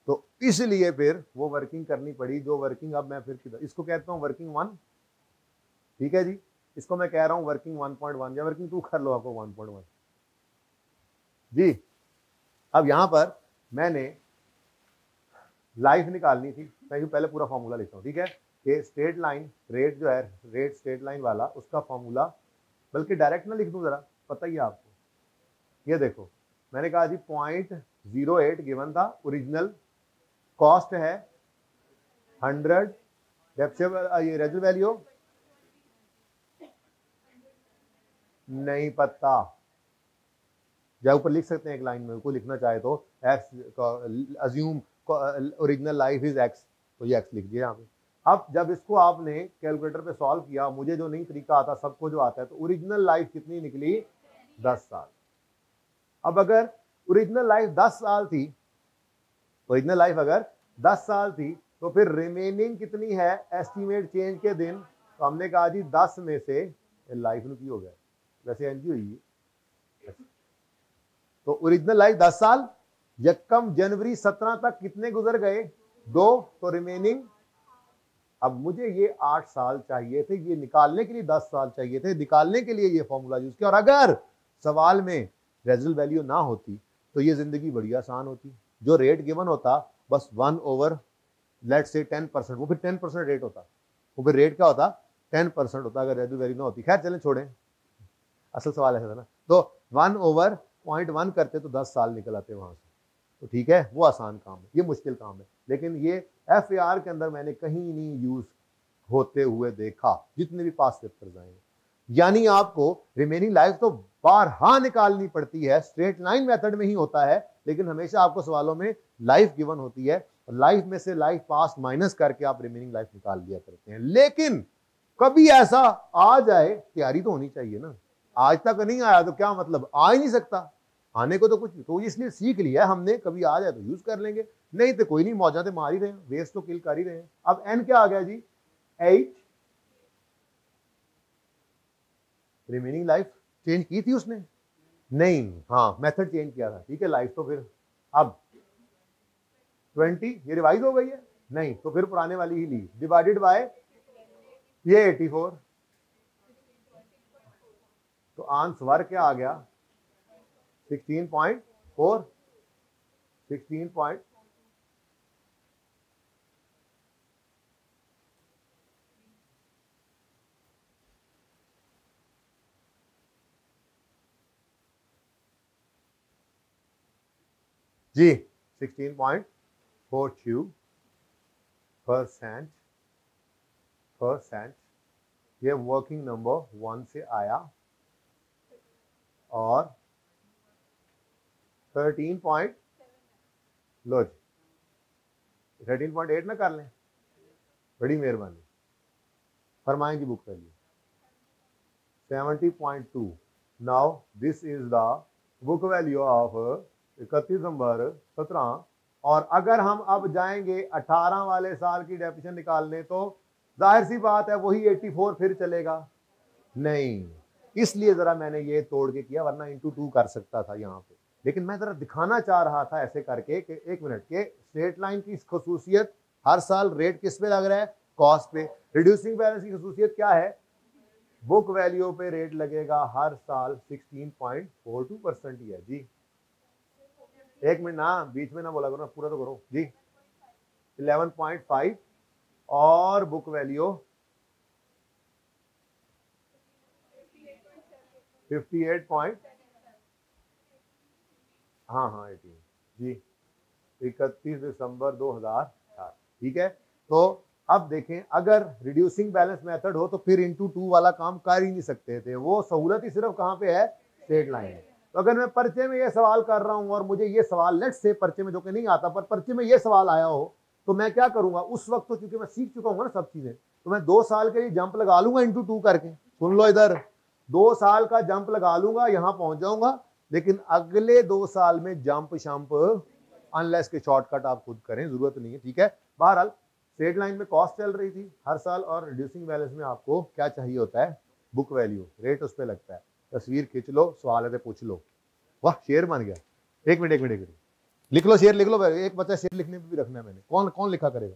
तो इसलिए फिर वो वर्किंग करनी पड़ी, जो वर्किंग अब मैं फिर किधर इसको कहता हूं वर्किंग 1। ठीक है जी, इसको मैं कह रहा हूं वर्किंग 1.1 या वर्किंग 2 कर लो आपको 1.1 जी। अब यहां पर मैंने लाइफ निकालनी थी, मैं पहले पूरा फॉर्मूला लिखता हूं, ठीक है, कि स्ट्रेट लाइन रेट जो है, रेट स्ट्रेट लाइन वाला उसका फॉर्मूला, बल्कि डायरेक्ट ना लिख दूं जरा, पता ही है आपको। ये देखो मैंने कहा जी 0.08 गिवन था, ओरिजिनल कॉस्ट है 100, ये रेजुअल वैल्यू नहीं पता, या ऊपर लिख सकते हैं एक लाइन में, कोई लिखना चाहे तो x assume original life is x, तो ये एक्स लिख दिया यहाँ पे। अब जब इसको आपने कैलकुलेटर पे सॉल्व किया, मुझे जो नहीं तरीका आता सबको जो आता है, तो ओरिजिनल लाइफ कितनी निकली? 10 साल। अब अगर ओरिजिनल लाइफ 10 साल थी, ओरिजिनल लाइफ अगर 10 साल थी, तो फिर रिमेनिंग कितनी है एस्टिमेट चेंज के दिन? तो हमने कहा जी 10 में से लाइफ की हो गया, वैसे एनजी हुई है। तो ओरिजिनल लाइफ 10 साल, यकम जनवरी 17 तक कितने गुजर गए? 2, तो रिमेनिंग, अब मुझे ये 8 साल चाहिए थे, ये निकालने के लिए 10 साल चाहिए थे, निकालने के लिए ये फॉर्मूला यूज किया। और अगर सवाल में रेजल्ट वैल्यू ना होती तो ये जिंदगी बड़ी आसान होती। जो रेट गिवन होता बस 1 ओवर लेट्स से 10%, वो फिर 10% रेट होता, वो फिर रेट क्या होता? 10% होता अगर रेजल्ट वैल्यू ना होती। खैर चलें छोड़ें, असल सवाल ऐसा था ना। तो 1 ओवर 0.1 करते तो 10 साल निकल आते वहां से, तो ठीक है, वो आसान काम है, ये मुश्किल काम है। लेकिन ये FAR के अंदर मैंने कहीं नहीं यूज होते हुए देखा, जितने भी पास पेपर्स आए। यानी आपको रिमेनिंग लाइफ तो बारहा निकालनी पड़ती है, स्ट्रेट लाइन मेथड में ही होता है, लेकिन हमेशा आपको सवालों में लाइफ गिवन होती है, और लाइफ में से लाइफ पास माइनस करके आप रिमेनिंग लाइफ निकाल लिया करते हैं। लेकिन कभी ऐसा आ जाए, तैयारी तो होनी चाहिए ना। आज तक नहीं आया तो क्या मतलब, आ ही नहीं सकता, आने को तो कुछ, तो इसलिए सीख लिया हमने, कभी आ जाए तो यूज कर लेंगे, नहीं तो कोई नहीं, मौजा तो मार ही रहे हैं, वेस्ट तो किल कर ही रहे हैं। अब एन क्या आ गया जी? 8। रिमेनिंग लाइफ चेंज की थी उसने? नहीं, हाँ मेथड चेंज किया था, ठीक है। लाइफ तो फिर अब 20, ये रिवाइज हो गई है, नहीं तो फिर पुराने वाली ही ली, डिवाइडेड बाय ये 84, तो आंसर क्या आ गया? 16.4, 16. जी 16.42%, ये वर्किंग नंबर 1 से आया, और 13 पॉइंट, लो जी 13.8 ना कर लें, बड़ी मेहरबानी, फरमाएं जी book value 70.2। Now this is the book value of 31 December 17। और अगर हम अब जाएंगे 18 वाले साल की डेफिनेशन निकालने, तो जाहिर सी बात है वही 84 फिर चलेगा नहीं, इसलिए जरा मैंने ये तोड़ के किया, वरना इंटू 2 कर सकता था यहाँ पे। लेकिन मैं जरा दिखाना चाह रहा था ऐसे करके कि 1 मिनट के स्ट्रेट लाइन की खसूसियत, हर साल रेट किस पे लग रहा है? कॉस्ट पे। रिड्यूसिंग बैलेंस की खसूसियत क्या है? बुक वैल्यू पे रेट लगेगा हर साल 16.42% ही है जी। 1 मिनट ना, बीच में ना बोला करो ना, पूरा तो करो जी। 11.5 और बुक वैल्यू 58. हाँ 18 जी, 31 दिसंबर 2004, ठीक है। तो अब देखें, अगर रिड्यूसिंग बैलेंस मेथड हो तो फिर इंटू 2 वाला काम कर ही नहीं सकते थे, वो सहूलत ही सिर्फ कहाँ पे है? स्ट्रेट लाइन है। तो अगर मैं पर्चे में ये सवाल कर रहा हूं और मुझे ये सवाल लेट्स से पर्चे में, जो कि नहीं आता, पर पर्चे में ये सवाल आया हो, तो मैं क्या करूंगा उस वक्त? तो चूंकि मैं सीख चुका हूं ना सब चीजें, तो मैं 2 साल के लिए जंप लगा लूंगा इंटू 2 करके। सुन लो इधर, 2 साल का जंप लगा लूंगा, यहां पहुंच जाऊंगा। लेकिन अगले 2 साल में जंप शंप अनलेस के शॉर्टकट आप खुद करें, जरूरत नहीं है, ठीक है। बहरहाल स्ट्रेट लाइन में कॉस्ट चल रही थी हर साल, और रिड्यूसिंग बैलेंस में आपको क्या चाहिए होता है? बुक वैल्यू, रेट उस पर लगता है। तस्वीर खींच लो, सवाल है पूछ लो। वाह शेर बन गया। एक मिनट लिख लो, शेर लिख लो। एक बच्चा शेर लिखने पे भी रखना है मैंने, कौन लिखा करेगा?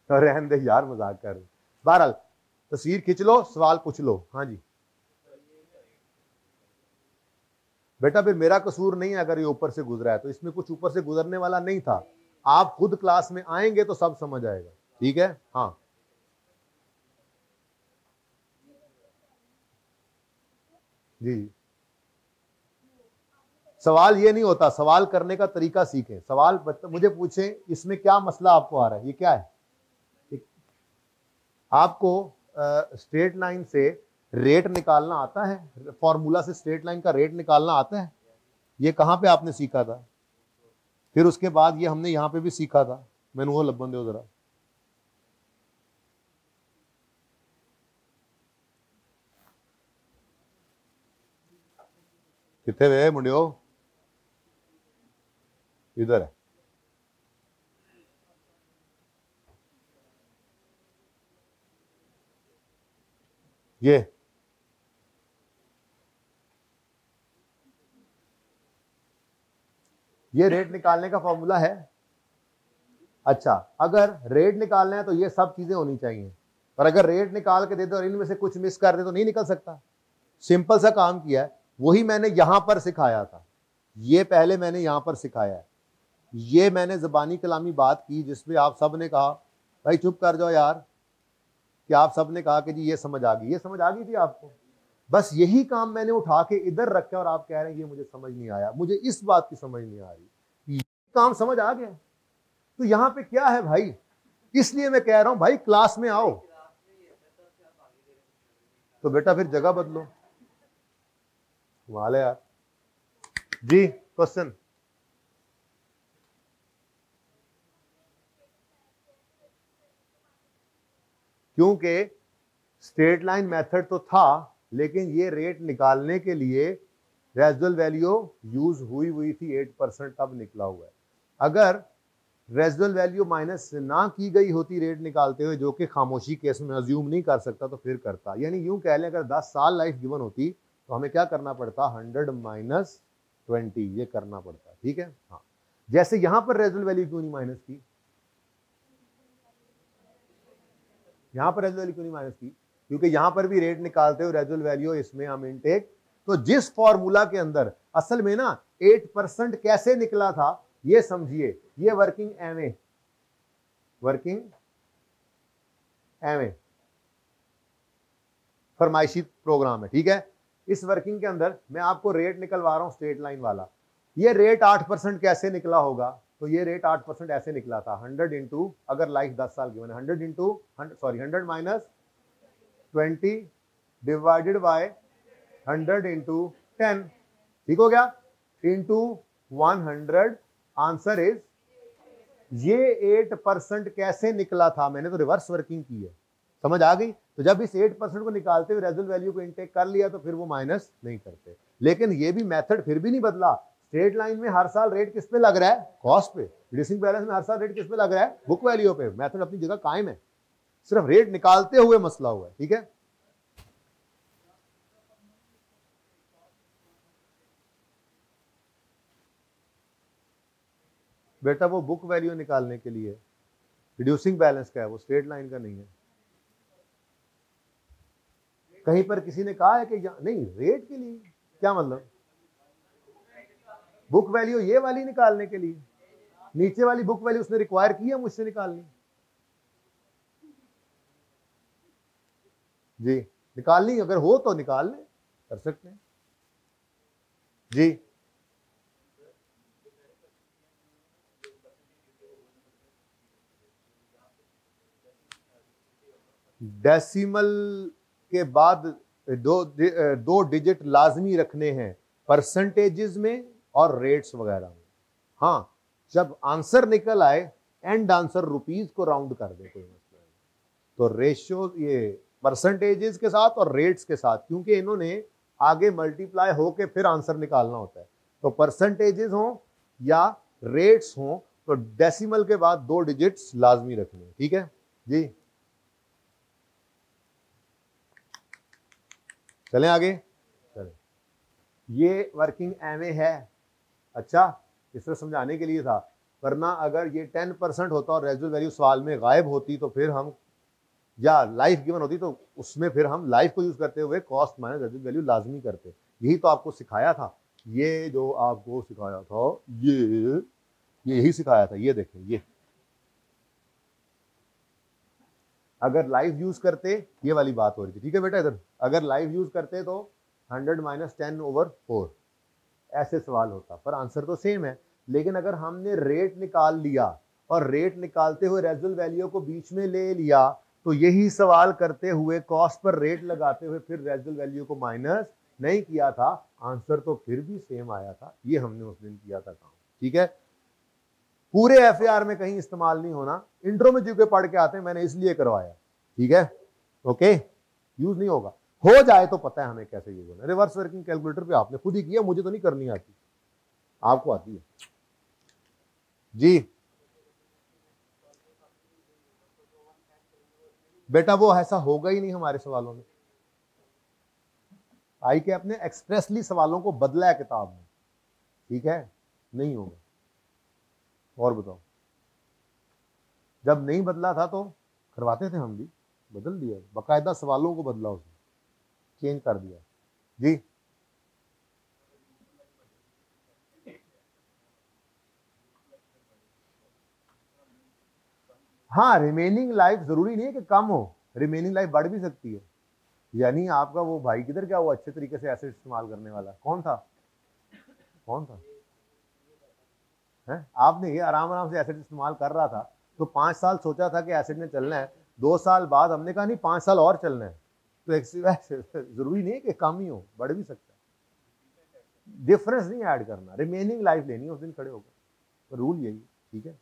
तो रहने दे यार, मजाक कर। बहरहाल तस्वीर खींच लो, सवाल पूछ लो। हाँ जी बेटा, फिर मेरा कसूर नहीं है अगर ये ऊपर से गुजरा है, तो इसमें कुछ ऊपर से गुजरने वाला नहीं था। आप खुद क्लास में आएंगे तो सब समझ आएगा, ठीक है। हाँ जी, सवाल ये नहीं होता, सवाल करने का तरीका सीखें। सवाल मुझे पूछें इसमें क्या मसला आपको आ रहा है, ये क्या है? आपको स्ट्रेट लाइन से रेट निकालना आता है? फॉर्मूला से स्ट्रेट लाइन का रेट निकालना आता है? ये कहां पे आपने सीखा था? फिर उसके बाद ये हमने यहां पे भी सीखा था। मैंने वो लब्बन दो जरा, कितने वे मुंडियो, इधर है। ये रेट निकालने का फॉर्मूला है। अच्छा, अगर रेट निकालना है तो ये सब चीजें होनी चाहिए, पर अगर रेट निकाल के दे दो और इनमें से कुछ मिस कर दे तो नहीं निकल सकता। सिंपल सा काम किया है, वही मैंने यहां पर सिखाया था। ये पहले मैंने यहां पर सिखाया है। ये मैंने ज़बानी कलामी बात की जिसमें आप सब ने कहा भाई चुप कर जाओ यार, कि आप सब ने कहा कि जी ये समझ आ गई। ये समझ आ गई थी आपको? बस यही काम मैंने उठा के इधर रखा और आप कह रहे हैं ये मुझे समझ नहीं आया। मुझे इस बात की समझ नहीं आ रही, ये काम समझ आ गया। तो यहां पे क्या है भाई, इसलिए मैं कह रहा हूं भाई क्लास में आओ। तो बेटा फिर जगह बदलो। कमाल है यार। जी क्वेश्चन। क्योंकि स्ट्रेट लाइन मेथड तो था, लेकिन ये रेट निकालने के लिए रेजिडुअल वैल्यू यूज हुई थी 8%, तब निकला हुआ है। अगर रेजिडुअल वैल्यू माइनस ना की गई होती रेट निकालते हुए, जो कि खामोशी केस में अज्यूम नहीं कर सकता, तो फिर करता। यानी यूं कह लें अगर 10 साल लाइफ गिवन होती तो हमें क्या करना पड़ता, 100 माइनस 20 ये करना पड़ता। ठीक है। हाँ, जैसे यहां पर रेजिडुअल वैल्यू क्यों नहीं माइनस की, यहां पर रेजिडुअल वैल्यू क्यों नहीं माइनस की? क्योंकि यहां पर भी रेट निकालते हो रेजिडुअल वैल्यू, इसमें हम इनटेक। तो जिस फॉर्मूला के अंदर असल में ना 8% कैसे निकला था ये समझिए। ये वर्किंग एमए फरमाइशी प्रोग्राम है। ठीक है। इस वर्किंग के अंदर मैं आपको रेट निकलवा रहा हूं स्ट्रेट लाइन वाला। ये रेट 8% कैसे निकला होगा? तो ये रेट 8% ऐसे निकला था, 100 इंटू, अगर लाइफ 10 साल की, 100 into 100 minus 20 divided by 100 into 10। ठीक हो गया, इंटू 100। आंसर इज, ये 8% कैसे निकला था? मैंने तो रिवर्स वर्किंग की है, समझ आ गई? तो जब इस 8% को निकालते हुए रेजिडुअल वैल्यू को इनटेक कर लिया तो फिर वो माइनस नहीं करते। लेकिन ये भी मेथड फिर भी नहीं बदला। स्ट्रेट लाइन में हर साल रेट किस पे लग रहा है? कॉस्ट पे। रिड्यूसिंग बैलेंस में हर साल रेट किस पे लग रहा है? बुक वैल्यू पे। मेथड अपनी जगह कायम है, सिर्फ रेट निकालते हुए मसला हुआ है। ठीक है। बेटा वो बुक वैल्यू निकालने के लिए रिड्यूसिंग बैलेंस का है, वो स्ट्रेट लाइन का नहीं है। कहीं पर किसी ने कहा है कि नहीं रेट के लिए? क्या मतलब? बुक वैल्यू ये वाली निकालने के लिए, नीचे वाली बुक वैल्यू उसने रिक्वायर की है मुझसे निकालनी। जी निकालनी, अगर हो तो निकाल लें, कर सकते हैं। जी डेसिमल के बाद दो डिजिट लाजमी रखने हैं परसेंटेजेस में और रेट्स वगैरह में। हाँ, जब आंसर निकल आए, एंड आंसर रुपीज को राउंड कर दे, कोई मसला नहीं। तो रेशियो ये परसेंटेजेस के साथ और रेट्स के साथ, क्योंकि इन्होंने आगे मल्टीप्लाई होके फिर आंसर निकालना होता है। तो परसेंटेजेस हो या रेट्स हो तो डेसिमल के बाद 2 डिजिट्स लाजमी रखने। ठीक है जी, चलें आगे। चलें, ये वर्किंग एमए है। अच्छा, इस तरह समझाने के लिए था, वरना अगर ये 10% होता और रेजिडुअल वैल्यू सवाल में गायब होती तो फिर हम, या लाइफ गिवन होती तो उसमें फिर हम लाइफ को यूज करते हुए कॉस्ट माइनस रेजिडुअल वैल्यू लाजमी करते। यही तो आपको सिखाया था। ये जो आपको सिखाया था, ये यही सिखाया था। ये देखें, ये अगर लाइव यूज करते, ये वाली बात हो रही थी। ठीक है बेटा, इधर अगर लाइव यूज करते तो 100 माइनस 10/4 ऐसे सवाल होता, पर आंसर तो सेम है। लेकिन अगर हमने रेट निकाल लिया और रेट निकालते हुए रेजिडुअल वैल्यू को बीच में ले लिया, तो यही सवाल करते हुए कॉस्ट पर रेट लगाते हुए फिर रेजिडुअल वैल्यू को माइनस नहीं किया था, आंसर तो फिर भी सेम आया था। ये हमने उस दिन किया था काम। ठीक है, पूरे एफएआर में कहीं इस्तेमाल नहीं होना, इंट्रो में जो के पढ़ के आते हैं, मैंने इसलिए करवाया। ठीक है, ओके, यूज नहीं होगा। हो जाए तो पता है हमें कैसे यूज होना है। रिवर्स वर्किंग कैलकुलेटर पे आपने खुद ही किया, मुझे तो नहीं करनी आती, आपको आती है जी। बेटा वो ऐसा होगा ही नहीं हमारे सवालों में। आई के अपने एक्सप्रेसली सवालों को बदला है किताब में, ठीक है, नहीं होगा। और बताओ, जब नहीं बदला था तो करवाते थे हम भी, बदल दिया, बाकायदा सवालों को बदला, उसने चेंज कर दिया जी। हाँ, रिमेनिंग लाइफ जरूरी नहीं है कि कम हो, रिमेनिंग लाइफ बढ़ भी सकती है। यानी आपका वो भाई किधर गया, वो अच्छे तरीके से एसिड इस्तेमाल करने वाला कौन था, कौन था है? आपने ये आराम आराम से एसिड इस्तेमाल कर रहा था, तो 5 साल सोचा था कि एसिड ने चलना है, 2 साल बाद हमने कहा नहीं 5 साल और चलना है, तो जरूरी नहीं है कि कम ही हो, बढ़ भी सकता है। डिफरेंस नहीं ऐड करना, रिमेनिंग लाइफ लेनी है उस दिन खड़े होकर, तो रूल यही, ठीक है,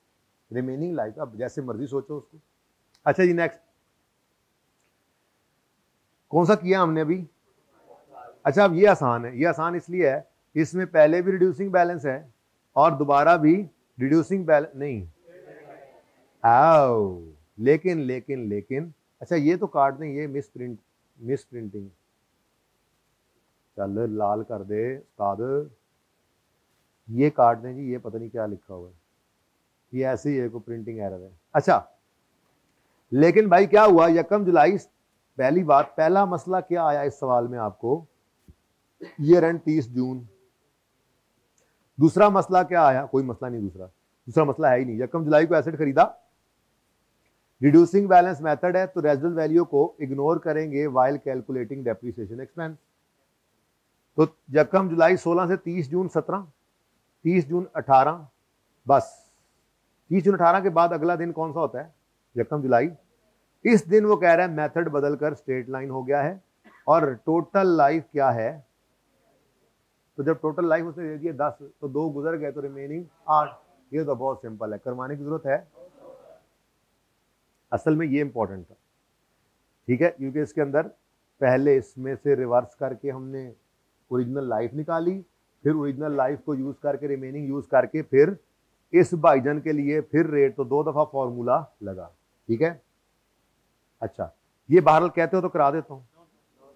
रिमेनिंग लाइफ, अब जैसे मर्जी सोचो उसको। अच्छा जी, नेक्स्ट कौन सा किया हमने अभी? अच्छा, अब ये आसान है, ये आसान इसलिए है इसमें पहले भी रिड्यूसिंग बैलेंस है और दोबारा भी रिड्यूसिंग बैलेंस नहीं आओ, लेकिन लेकिन लेकिन अच्छा ये तो काट दें, ये मिस प्रिंटिंग, चल लाल कर दे उस्ताद, ये काट दें जी, ये पता नहीं क्या लिखा हुआ है, ये ऐसे ही है, कोई प्रिंटिंग एरर है। अच्छा, लेकिन भाई क्या हुआ, 1 जुलाई, पहली बात, पहला मसला क्या आया इस सवाल में आपको, ईयर एंड 30 जून। दूसरा मसला क्या आया, कोई मसला नहीं, दूसरा मसला है ही नहीं, 1 जुलाई को एसेट खरीदा, रिड्यूसिंग बैलेंस मेथड है, तो रेजिडुअल वैल्यू को इग्नोर करेंगे व्हाइल कैलकुलेटिंग डेप्रिसिएशन एक्सपेंस। तो 1 जुलाई 16 से 30 जून 17, 30 जून 18, बस 30 जून 18 के बाद अगला दिन कौन सा होता है, 1 जुलाई। इस दिन वो कह रहा है मेथड बदलकर स्ट्रेट लाइन हो गया है, और टोटल लाइफ क्या है, तो जब टोटल लाइफ उसने दे दिया 10, तो 2 गुजर गए, तो रिमेनिंग 8। ये तो बहुत सिंपल है, करवाने की जरूरत है, असल में ये इंपॉर्टेंट था, ठीक है, क्योंकि इसके अंदर पहले इसमें से रिवर्स करके हमने ओरिजिनल लाइफ निकाली, फिर ओरिजिनल लाइफ को यूज करके रिमेनिंग यूज करके फिर इस भाईजान के लिए फिर रेट, तो 2 दफा फॉर्मूला लगा, ठीक है। अच्छा, ये बहरहाल कहते हो तो करा देता हूँ,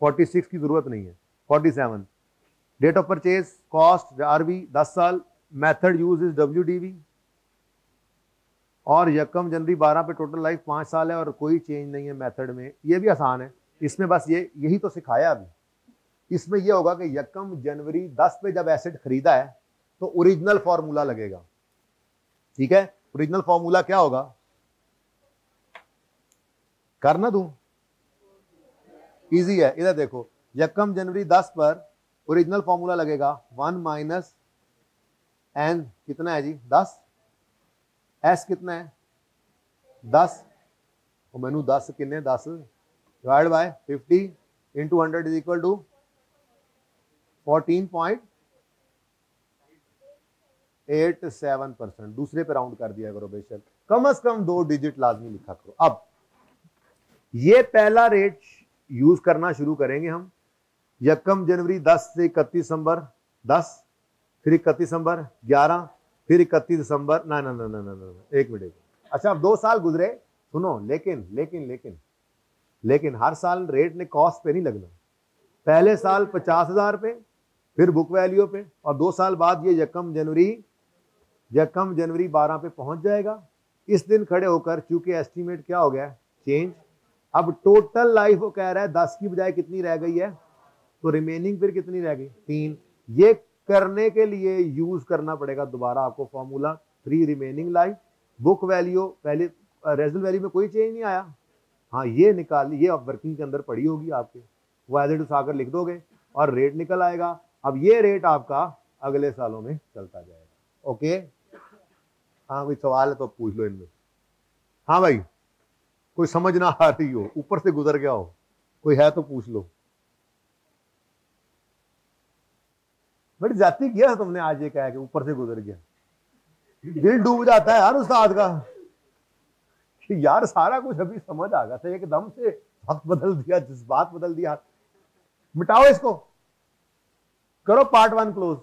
46 की जरूरत नहीं है, 47, date of purchase, cost RV 10 साल, मेथड यूज इज WDV, और 1 जनवरी 12 पे टोटल लाइफ 5 साल है और कोई चेंज नहीं है मेथड में। ये भी आसान है, इसमें बस यही तो सिखाया अभी। इसमें यह होगा कि 1 जनवरी 10 पे जब एसेट खरीदा है तो ओरिजिनल फॉर्मूला लगेगा, ठीक है। ओरिजिनल फॉर्मूला क्या होगा, करना दूं, इजी है, इधर देखो, 1 जनवरी 10 पर ओरिजिनल फॉर्मूला लगेगा 1 माइनस एन, कितना है जी 10, एस कितना है 10, और मैनू 10 कितने 10 divide by 50 into 100 is equal to 14.87%। दूसरे पे राउंड कर दिया करो बेशक, कम से कम 2 डिजिट लाजमी लिखा करो। अब ये पहला रेट यूज करना शुरू करेंगे हम, 1 जनवरी 10 से 31 दिसंबर 10, फिर 31 दिसंबर 11, फिर 31 दिसंबर ना ना ना ना ना ना, एक मिनट। अच्छा, अब 2 साल गुजरे, सुनो, लेकिन लेकिन लेकिन लेकिन हर साल रेट ने कॉस्ट पे नहीं लगना, पहले साल 50,000 पे, फिर बुक वैल्यू पे, और 2 साल बाद ये 1 जनवरी 12 पे पहुंच जाएगा। इस दिन खड़े होकर चूंकि एस्टीमेट क्या हो गया, चेंज, अब टोटल लाइफ वो कह रहा है 10 की बजाय कितनी रह गई है, तो रिमेनिंग फिर कितनी रह गई 3। ये करने के लिए यूज करना पड़ेगा दोबारा आपको formula 3 remaining life, book value, पहले रेजिडुअल वैल्यू में कोई चेंज नहीं आया, हाँ ये निकाल, ये वर्किंग के अंदर पड़ी होगी आपके, वो एज इट इज आकर लिख दोगे और रेट निकल आएगा। अब ये रेट आपका अगले सालों में चलता जाएगा, ओके। हाँ, कोई सवाल है तो पूछ लो इनमें, हाँ भाई, कोई समझ ना आ रही हो, ऊपर से गुजर गया हो, कोई है तो पूछ लो। बड़ी जाती किया तुमने आज, ये कहा कि ऊपर से गुजर गया, दिल डूब जाता है यार उस्ताद का, यार सारा कुछ अभी समझ आ गया था, एकदम से वक्त बदल दिया, जज्बात बदल दिया, मिटाओ इसको, करो पार्ट 1 क्लोज।